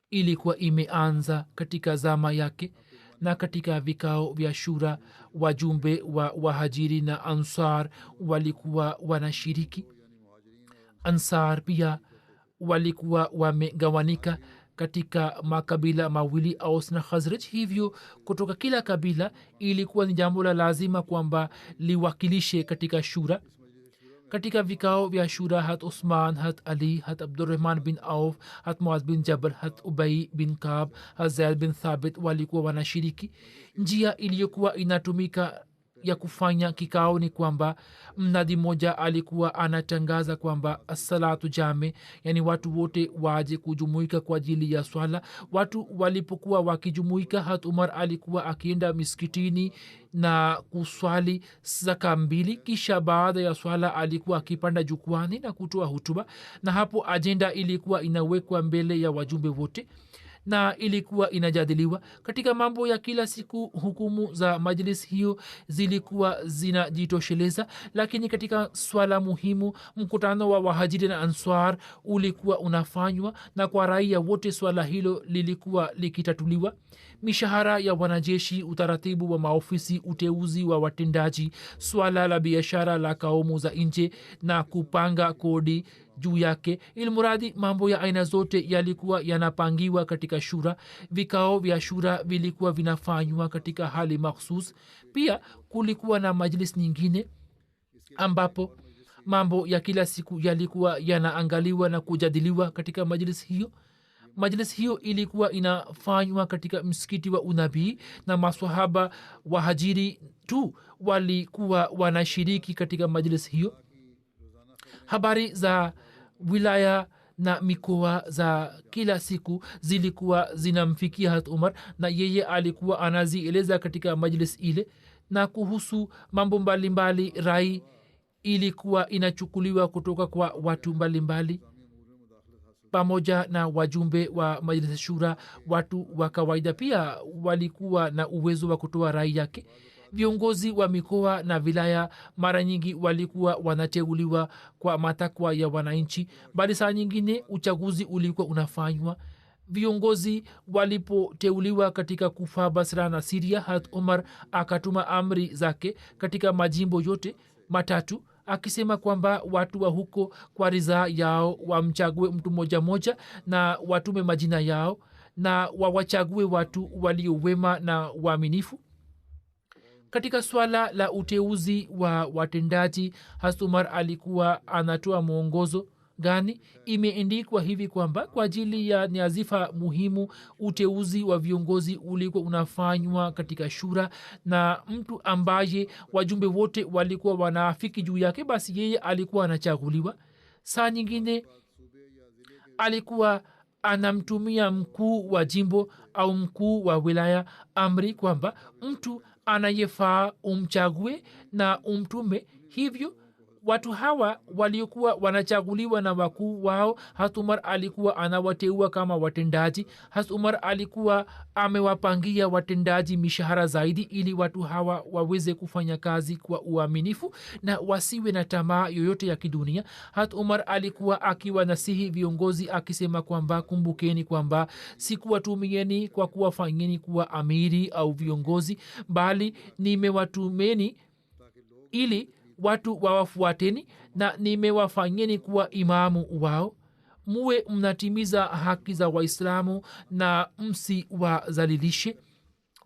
ilikuwa imeanza katika zama yake, na katika vikao vya shura wajumbe wa wahajiri na ansar walikuwa wanashiriki. Ansar pia walikuwa wamegawanika katika makabila mawili, Aus na Khazraj. Hivyo kutoka kila kabila ilikuwa ni jambo la lazima kwamba liwakilishe katika shura. katika vikao vya shura hat usman, hat ali, hat abdurrahman bin auf, hat muaz bin jabal, hat ubai bin kab, hat zaid bin thabit walikuwa wanashiriki. Njia iliyokuwa inatumika ya kufanya kikao ni kwamba mnadi moja alikuwa anatangaza kwamba assalatu jame, yani watu wote waje kujumuika kwa ajili ya swala. Watu walipokuwa wakijumuika, hat umar alikuwa akienda miskitini na kuswali zaka mbili, kisha baada ya swala alikuwa akipanda jukwani na kutoa hutuba, na hapo ajenda ilikuwa inawekwa mbele ya wajumbe wote na ilikuwa inajadiliwa katika mambo ya kila siku. Hukumu za majlis hiyo zilikuwa zinajitosheleza, lakini katika swala muhimu, mkutano wa wahajiri na answar ulikuwa unafanywa, na kwa raia wote swala hilo lilikuwa likitatuliwa. Mishahara ya wanajeshi, utaratibu wa maofisi, uteuzi wa watendaji, swala la biashara la kaumu za nje na kupanga kodi juu yake, ilmuradi mambo ya aina zote yalikuwa yanapangiwa katika shura. Vikao vya shura vilikuwa vinafanywa katika hali makhsus. Pia kulikuwa na majlis nyingine ambapo mambo ya kila siku yalikuwa yanaangaliwa na kujadiliwa katika majlis hiyo. Majlis hiyo ilikuwa inafanywa katika msikiti wa unabii, na maswahaba wahajiri tu walikuwa wanashiriki katika majlis hiyo. Habari za wilaya na mikoa za kila siku zilikuwa zinamfikia hat umar, na yeye alikuwa anazieleza katika majlis ile. Na kuhusu mambo mbalimbali, rai ilikuwa inachukuliwa kutoka kwa watu mbalimbali pamoja na wajumbe wa majlis shura. Watu wa kawaida pia walikuwa na uwezo wa kutoa rai yake. Viongozi wa mikoa na wilaya mara nyingi walikuwa wanateuliwa kwa matakwa ya wananchi, bali saa nyingine uchaguzi ulikuwa unafanywa viongozi walipoteuliwa katika kufa basra na siria, hat umar akatuma amri zake katika majimbo yote matatu akisema kwamba watu wa huko kwa ridhaa yao wamchague mtu moja moja na watume majina yao na wawachague watu waliowema na waaminifu. Katika swala la uteuzi wa watendaji, hasumar alikuwa anatoa mwongozo gani? Imeendikwa hivi kwamba kwa ajili ya nyazifa muhimu uteuzi wa viongozi ulikuwa unafanywa katika shura, na mtu ambaye wajumbe wote walikuwa wanaafiki juu yake, basi yeye alikuwa anachaguliwa. Saa nyingine alikuwa anamtumia mkuu wa jimbo au mkuu wa wilaya amri kwamba mtu anayefaa umchague na umtume. Hivyo watu hawa waliokuwa wanachaguliwa na wakuu wao, hasumar alikuwa anawateua kama watendaji. hasumar alikuwa amewapangia watendaji mishahara zaidi ili watu hawa waweze kufanya kazi kwa uaminifu na wasiwe na tamaa yoyote ya kidunia. hasumar alikuwa akiwa nasihi viongozi akisema kwamba kumbukeni kwamba sikuwatumieni kwa kuwafanyeni kuwa amiri au viongozi, bali nimewatumeni ili watu wawafuateni na nimewafanyeni kuwa imamu wao. muwe mnatimiza haki za waislamu na msiwazalilishe,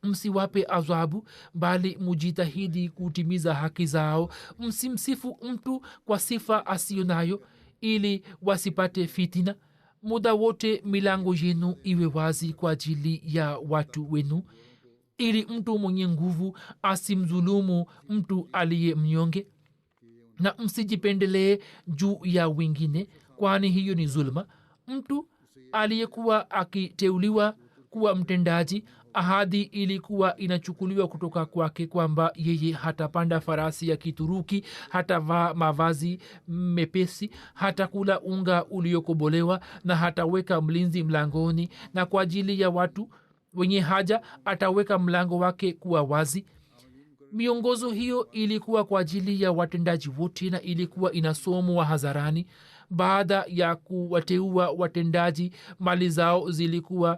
msiwape adhabu, bali mujitahidi kutimiza haki zao. msimsifu mtu kwa sifa asiyo nayo ili wasipate fitina. muda wote milango yenu iwe wazi kwa ajili ya watu wenu, ili mtu mwenye nguvu asimdhulumu mtu aliye mnyonge, na msijipendelee juu ya wengine, kwani hiyo ni zulma. mtu aliyekuwa akiteuliwa kuwa mtendaji, ahadi ilikuwa inachukuliwa kutoka kwake kwamba yeye hatapanda farasi ya Kituruki, hatavaa mavazi mepesi, hatakula unga uliokobolewa, na hataweka mlinzi mlangoni, na kwa ajili ya watu wenye haja ataweka mlango wake kuwa wazi. Miongozo hiyo ilikuwa kwa ajili ya watendaji wote na ilikuwa inasomwa hadharani. Baada ya kuwateua watendaji, mali zao zilikuwa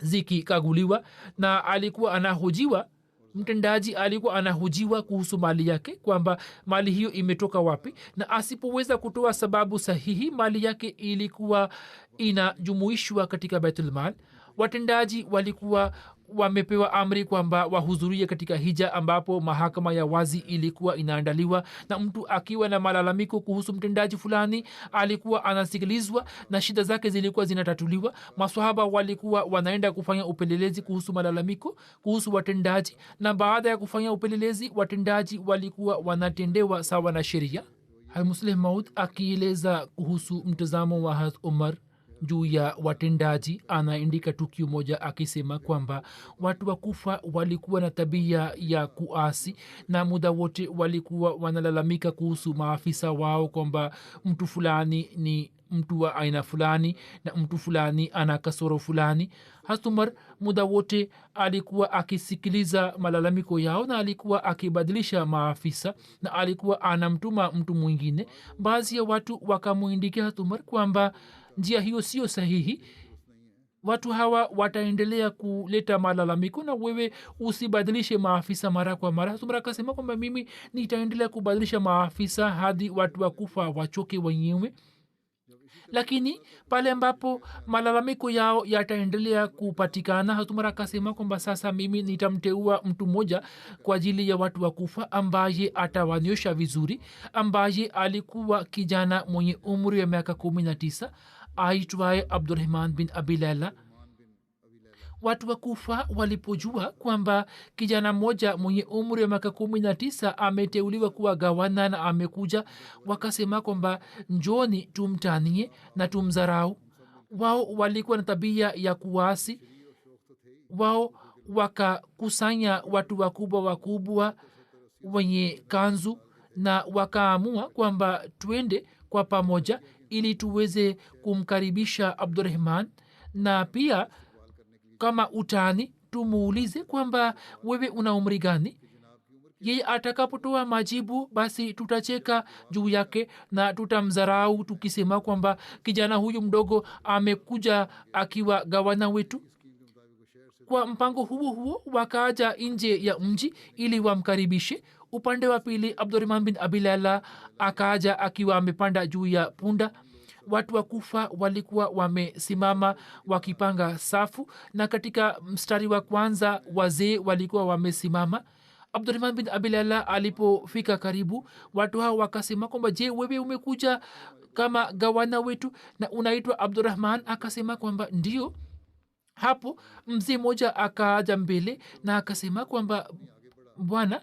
zikikaguliwa na alikuwa anahojiwa. Mtendaji alikuwa anahojiwa kuhusu mali yake, kwamba mali hiyo imetoka wapi, na asipoweza kutoa sababu sahihi, mali yake ilikuwa inajumuishwa katika Baitulmal. Watendaji walikuwa wamepewa amri kwamba wahudhurie katika hija, ambapo mahakama ya wazi ilikuwa inaandaliwa, na mtu akiwa na malalamiko kuhusu mtendaji fulani alikuwa anasikilizwa na shida zake zilikuwa zinatatuliwa. maswahaba walikuwa wanaenda kufanya upelelezi kuhusu malalamiko kuhusu watendaji, na baada ya kufanya upelelezi watendaji walikuwa wanatendewa sawa na sheria. Musleh Maud akieleza kuhusu mtazamo wa Hazrat Umar juu ya watendaji, anaandika tukio moja akisema kwamba watu wa Kufa walikuwa na tabia ya kuasi, na muda wote walikuwa wanalalamika kuhusu maafisa wao kwamba mtu fulani ni mtu wa aina fulani na mtu fulani ana kasoro fulani. Hasumar muda wote alikuwa akisikiliza malalamiko yao na alikuwa akibadilisha maafisa na alikuwa anamtuma mtu mwingine. Baadhi ya watu wakamwindikia Hasumar kwamba njia hiyo sio sahihi, watu hawa wataendelea kuleta malalamiko na wewe usibadilishe maafisa mara kwa mara. Hasumar akasema kwamba mimi nitaendelea kubadilisha maafisa hadi watu wa Kufa wachoke wenyewe, lakini pale ambapo malalamiko yao yataendelea kupatikana. Hasumar akasema kwamba sasa mimi nitamteua mtu mmoja kwa ajili ya watu wa Kufa ambaye atawanyosha vizuri, ambaye alikuwa kijana mwenye umri wa miaka 19 aitwaye Abdurrahman bin Abi Laila. Watu wa Kufa walipojua kwamba kijana mmoja mwenye umri wa miaka 19 ameteuliwa kuwa gavana na amekuja, wakasema kwamba njoni tumtanie na tumzarau. Wao walikuwa na tabia ya kuasi. Wao wakakusanya watu wakubwa wenye kanzu na wakaamua kwamba twende kwa pamoja ili tuweze kumkaribisha Abdurrahman, na pia kama utani tumuulize kwamba wewe una umri gani. yeye atakapotoa majibu basi tutacheka juu yake na tutamdharau tukisema kwamba kijana huyu mdogo amekuja akiwa gavana wetu. kwa mpango huo huo wakaja nje ya mji ili wamkaribishe. upande wa pili abdurahman bin abilala akaja akiwa amepanda juu ya punda. watu wa kufa walikuwa wamesimama wakipanga safu, na katika mstari wa kwanza wazee walikuwa wamesimama. abdurahman bin abilala alipofika karibu, watu hao wakasema kwamba je, wewe umekuja kama gawana wetu na unaitwa abdurahman? akasema kwamba ndio. hapo mzee mmoja akaaja mbele na akasema kwamba bwana,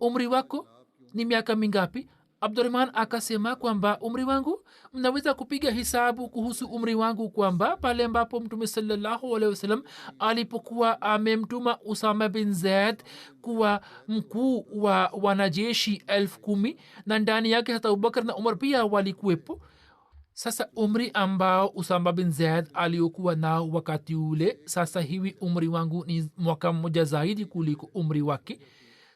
umri wako ni miaka mingapi? abdurahman akasema kwamba umri wangu, mnaweza kupiga hisabu kuhusu umri wangu kwamba pale ambapo mtume sallallahu alaihi wasallam alipokuwa amemtuma usama bin zaid kuwa mkuu wa wanajeshi 10,000 na ndani yake hata abubakar na umar pia walikuwepo. sasa umri ambao usama bin zaid aliokuwa nao wakati ule, sasa hivi umri wangu ni mwaka mmoja zaidi kuliko umri wake.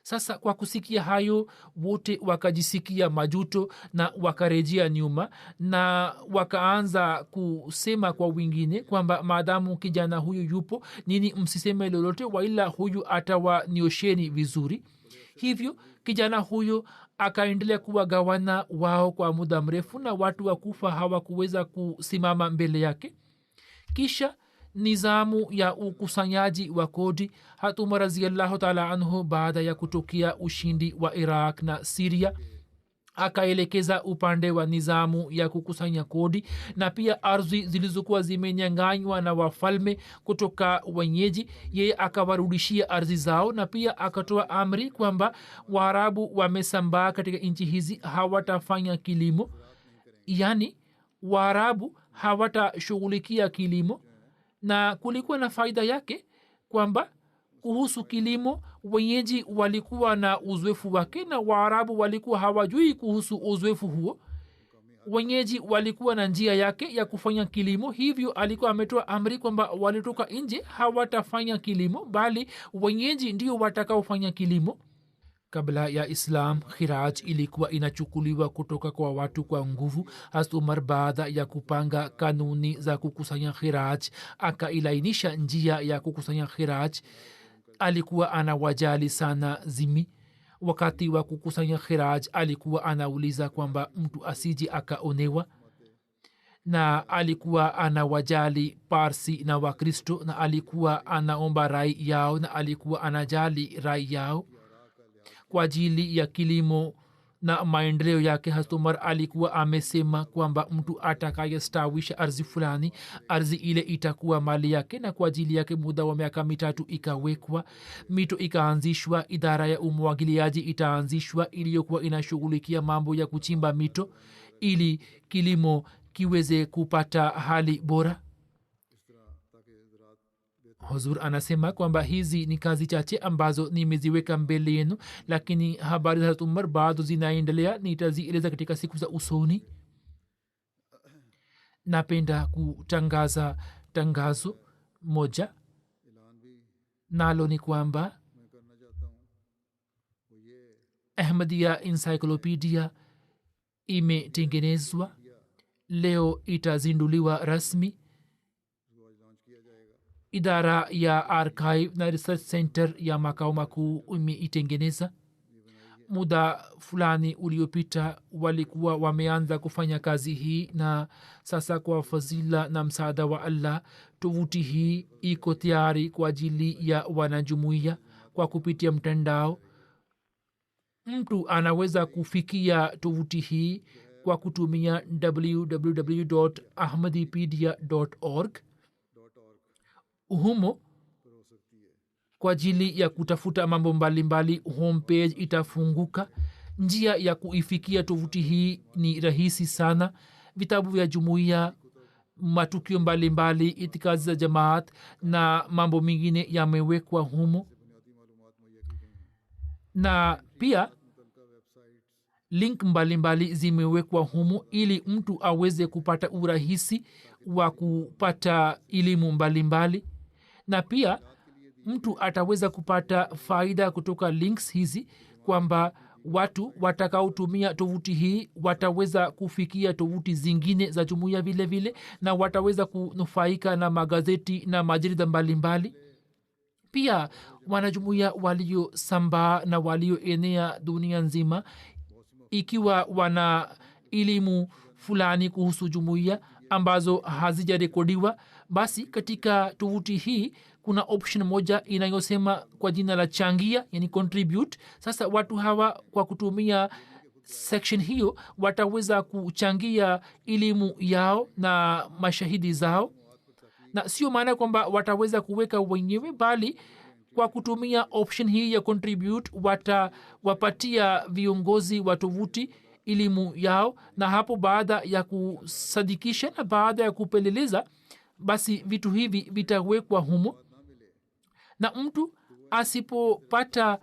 sasa kwa kusikia hayo wote wakajisikia majuto na wakarejea nyuma na wakaanza kusema kwa wengine kwamba maadamu kijana huyu yupo, nini msiseme lolote, waila huyu atawaniosheni vizuri. hivyo kijana huyo akaendelea kuwa gawana wao kwa muda mrefu na watu wa kufa hawakuweza kusimama mbele yake. kisha nizamu ya ukusanyaji wa kodi, hatuma raziallahu taala anhu baada ya kutokea ushindi wa iraq na siria akaelekeza upande wa nizamu ya kukusanya kodi na pia ardhi zilizokuwa zimenyanganywa na wafalme kutoka wenyeji. yeye akawarudishia ardhi zao na pia akatoa amri kwamba waarabu wamesambaa katika nchi hizi hawatafanya kilimo, yaani waarabu hawatashughulikia kilimo. na kulikuwa na faida yake kwamba kuhusu kilimo wenyeji walikuwa na uzoefu wake na waarabu walikuwa hawajui kuhusu uzoefu huo. wenyeji walikuwa na njia yake ya kufanya kilimo, hivyo alikuwa ametoa amri kwamba walitoka nje hawatafanya kilimo bali wenyeji ndio watakaofanya kilimo. kabla ya islam khiraj ilikuwa inachukuliwa kutoka kwa watu kwa nguvu. hasa umar baada ya kupanga kanuni za kukusanya khiraj akailainisha njia ya kukusanya khiraj. alikuwa anawajali sana zimi. wakati wa kukusanya khiraj alikuwa anauliza kwamba mtu asiji akaonewa, na alikuwa anawajali parsi na wakristo na alikuwa anaomba rai yao na alikuwa anajali rai yao kwa ajili ya kilimo na maendeleo yake. Hazrat Umar alikuwa amesema kwamba mtu atakayestawisha ardhi fulani, ardhi ile itakuwa mali yake, na kwa ajili yake muda wa miaka 3 ikawekwa. mito ikaanzishwa, idara ya umwagiliaji itaanzishwa iliyokuwa inashughulikia mambo ya kuchimba mito ili kilimo kiweze kupata hali bora. huzur anasema kwamba hizi ni kazi chache ambazo nimeziweka mbele yenu, lakini habari za Hazrat Umar bado zinaendelea, nitazieleza katika siku za usoni. napenda kutangaza tangazo moja, nalo ni kwamba Ahmadiyya Encyclopedia imetengenezwa leo, itazinduliwa rasmi. idara ya archive na research center ya makao makuu imeitengeneza. muda fulani uliopita walikuwa wameanza kufanya kazi hii, na sasa kwa fadhila na msaada wa allah tovuti hii iko tayari kwa ajili ya wanajumuiya. kwa kupitia mtandao mtu anaweza kufikia tovuti hii kwa kutumia www.ahmadipedia.org. humo kwa ajili ya kutafuta mambo mbalimbali homepage itafunguka. njia ya kuifikia tovuti hii ni rahisi sana. vitabu vya jumuiya, matukio mbalimbali, itikazi za jamaat na mambo mengine yamewekwa humo, na pia link mbalimbali zimewekwa humo ili mtu aweze kupata urahisi wa kupata elimu mbalimbali, na pia mtu ataweza kupata faida kutoka links hizi kwamba watu watakaotumia tovuti hii wataweza kufikia tovuti zingine za jumuiya vile vile na wataweza kunufaika na magazeti na majarida mbalimbali. Pia wanajumuiya waliosambaa na walioenea dunia nzima, ikiwa wana elimu fulani kuhusu jumuiya ambazo hazijarekodiwa, basi katika tovuti hii kuna option moja inayosema kwa jina la changia, yani contribute. Sasa watu hawa kwa kutumia section hiyo wataweza kuchangia elimu yao na mashahidi zao, na sio maana kwamba wataweza kuweka wenyewe, bali kwa kutumia option hii ya contribute watawapatia viongozi wa tovuti elimu yao, na hapo baada ya kusadikisha na baada ya kupeleleza, basi vitu hivi vitawekwa humo, na mtu asipopata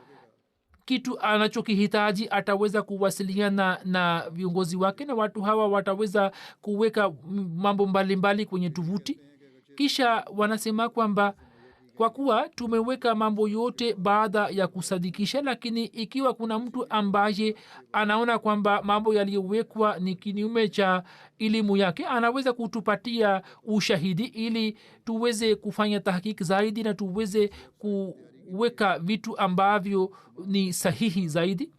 kitu anachokihitaji ataweza kuwasiliana na viongozi wake, na watu hawa wataweza kuweka mambo mbalimbali kwenye tovuti. Kisha wanasema kwamba kwa kuwa tumeweka mambo yote baada ya kusadikisha, lakini ikiwa kuna mtu ambaye anaona kwamba mambo yaliyowekwa ni kinyume cha elimu yake, anaweza kutupatia ushahidi ili tuweze kufanya tahakiki zaidi na tuweze kuweka vitu ambavyo ni sahihi zaidi.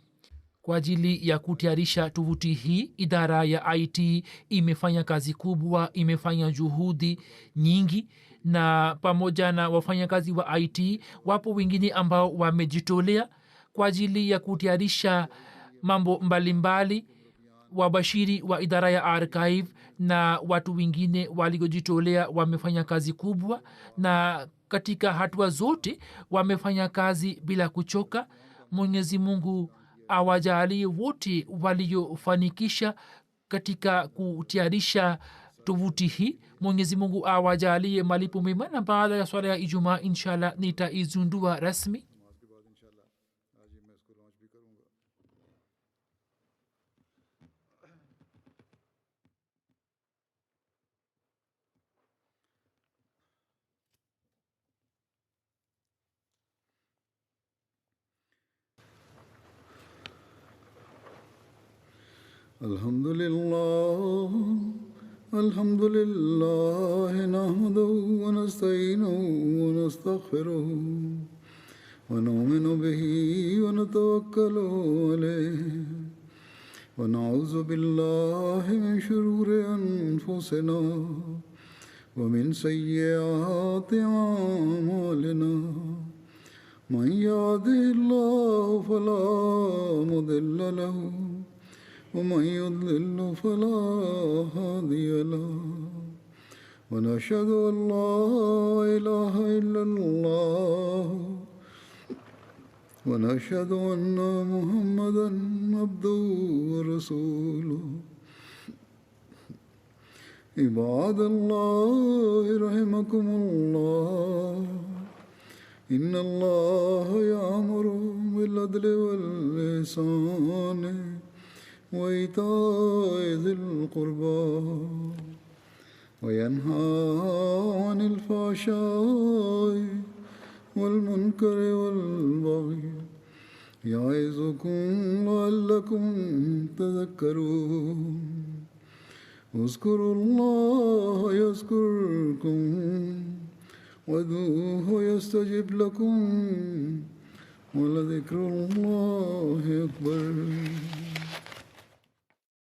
Kwa ajili ya kutayarisha tovuti hii, idara ya IT imefanya kazi kubwa, imefanya juhudi nyingi, na pamoja na wafanyakazi wa IT wapo wengine ambao wamejitolea kwa ajili ya kutayarisha mambo mbalimbali. Wabashiri wa idara ya archive na watu wengine waliojitolea wamefanya kazi kubwa, na katika hatua zote wamefanya kazi bila kuchoka. Mwenyezi Mungu awajalie wote waliofanikisha katika kutayarisha tovuti hii. Mwenyezi Mungu awajalie malipo mema, na baada ya swala ya Ijumaa inshallah nitaizundua rasmi. Alhamdulillah, alhamdulillah, nahmaduhu wa nasta'inuhu wa nastaghfiruhu wa nu'minu bihi wa natawakkalu alayhi wa na'udhu billahi min shururi anfusina wa min sayyiati a'malina. Man yahdihillahu fala mudilla lahu ومن يضلل فلا هادي له ونشهد أن لا إله إلا الله ونشهد أن محمدا عبده ورسوله. عباد الله رحمكم الله، إن الله يأمر بالعدل والإحسان وإيتاء ذي القربى وينهى عن الفحشاء والمنكر والبغي يعظكم لعلكم تذكرون. اذكروا الله يذكركم وادعوه يستجب لكم ولذكر الله أكبر.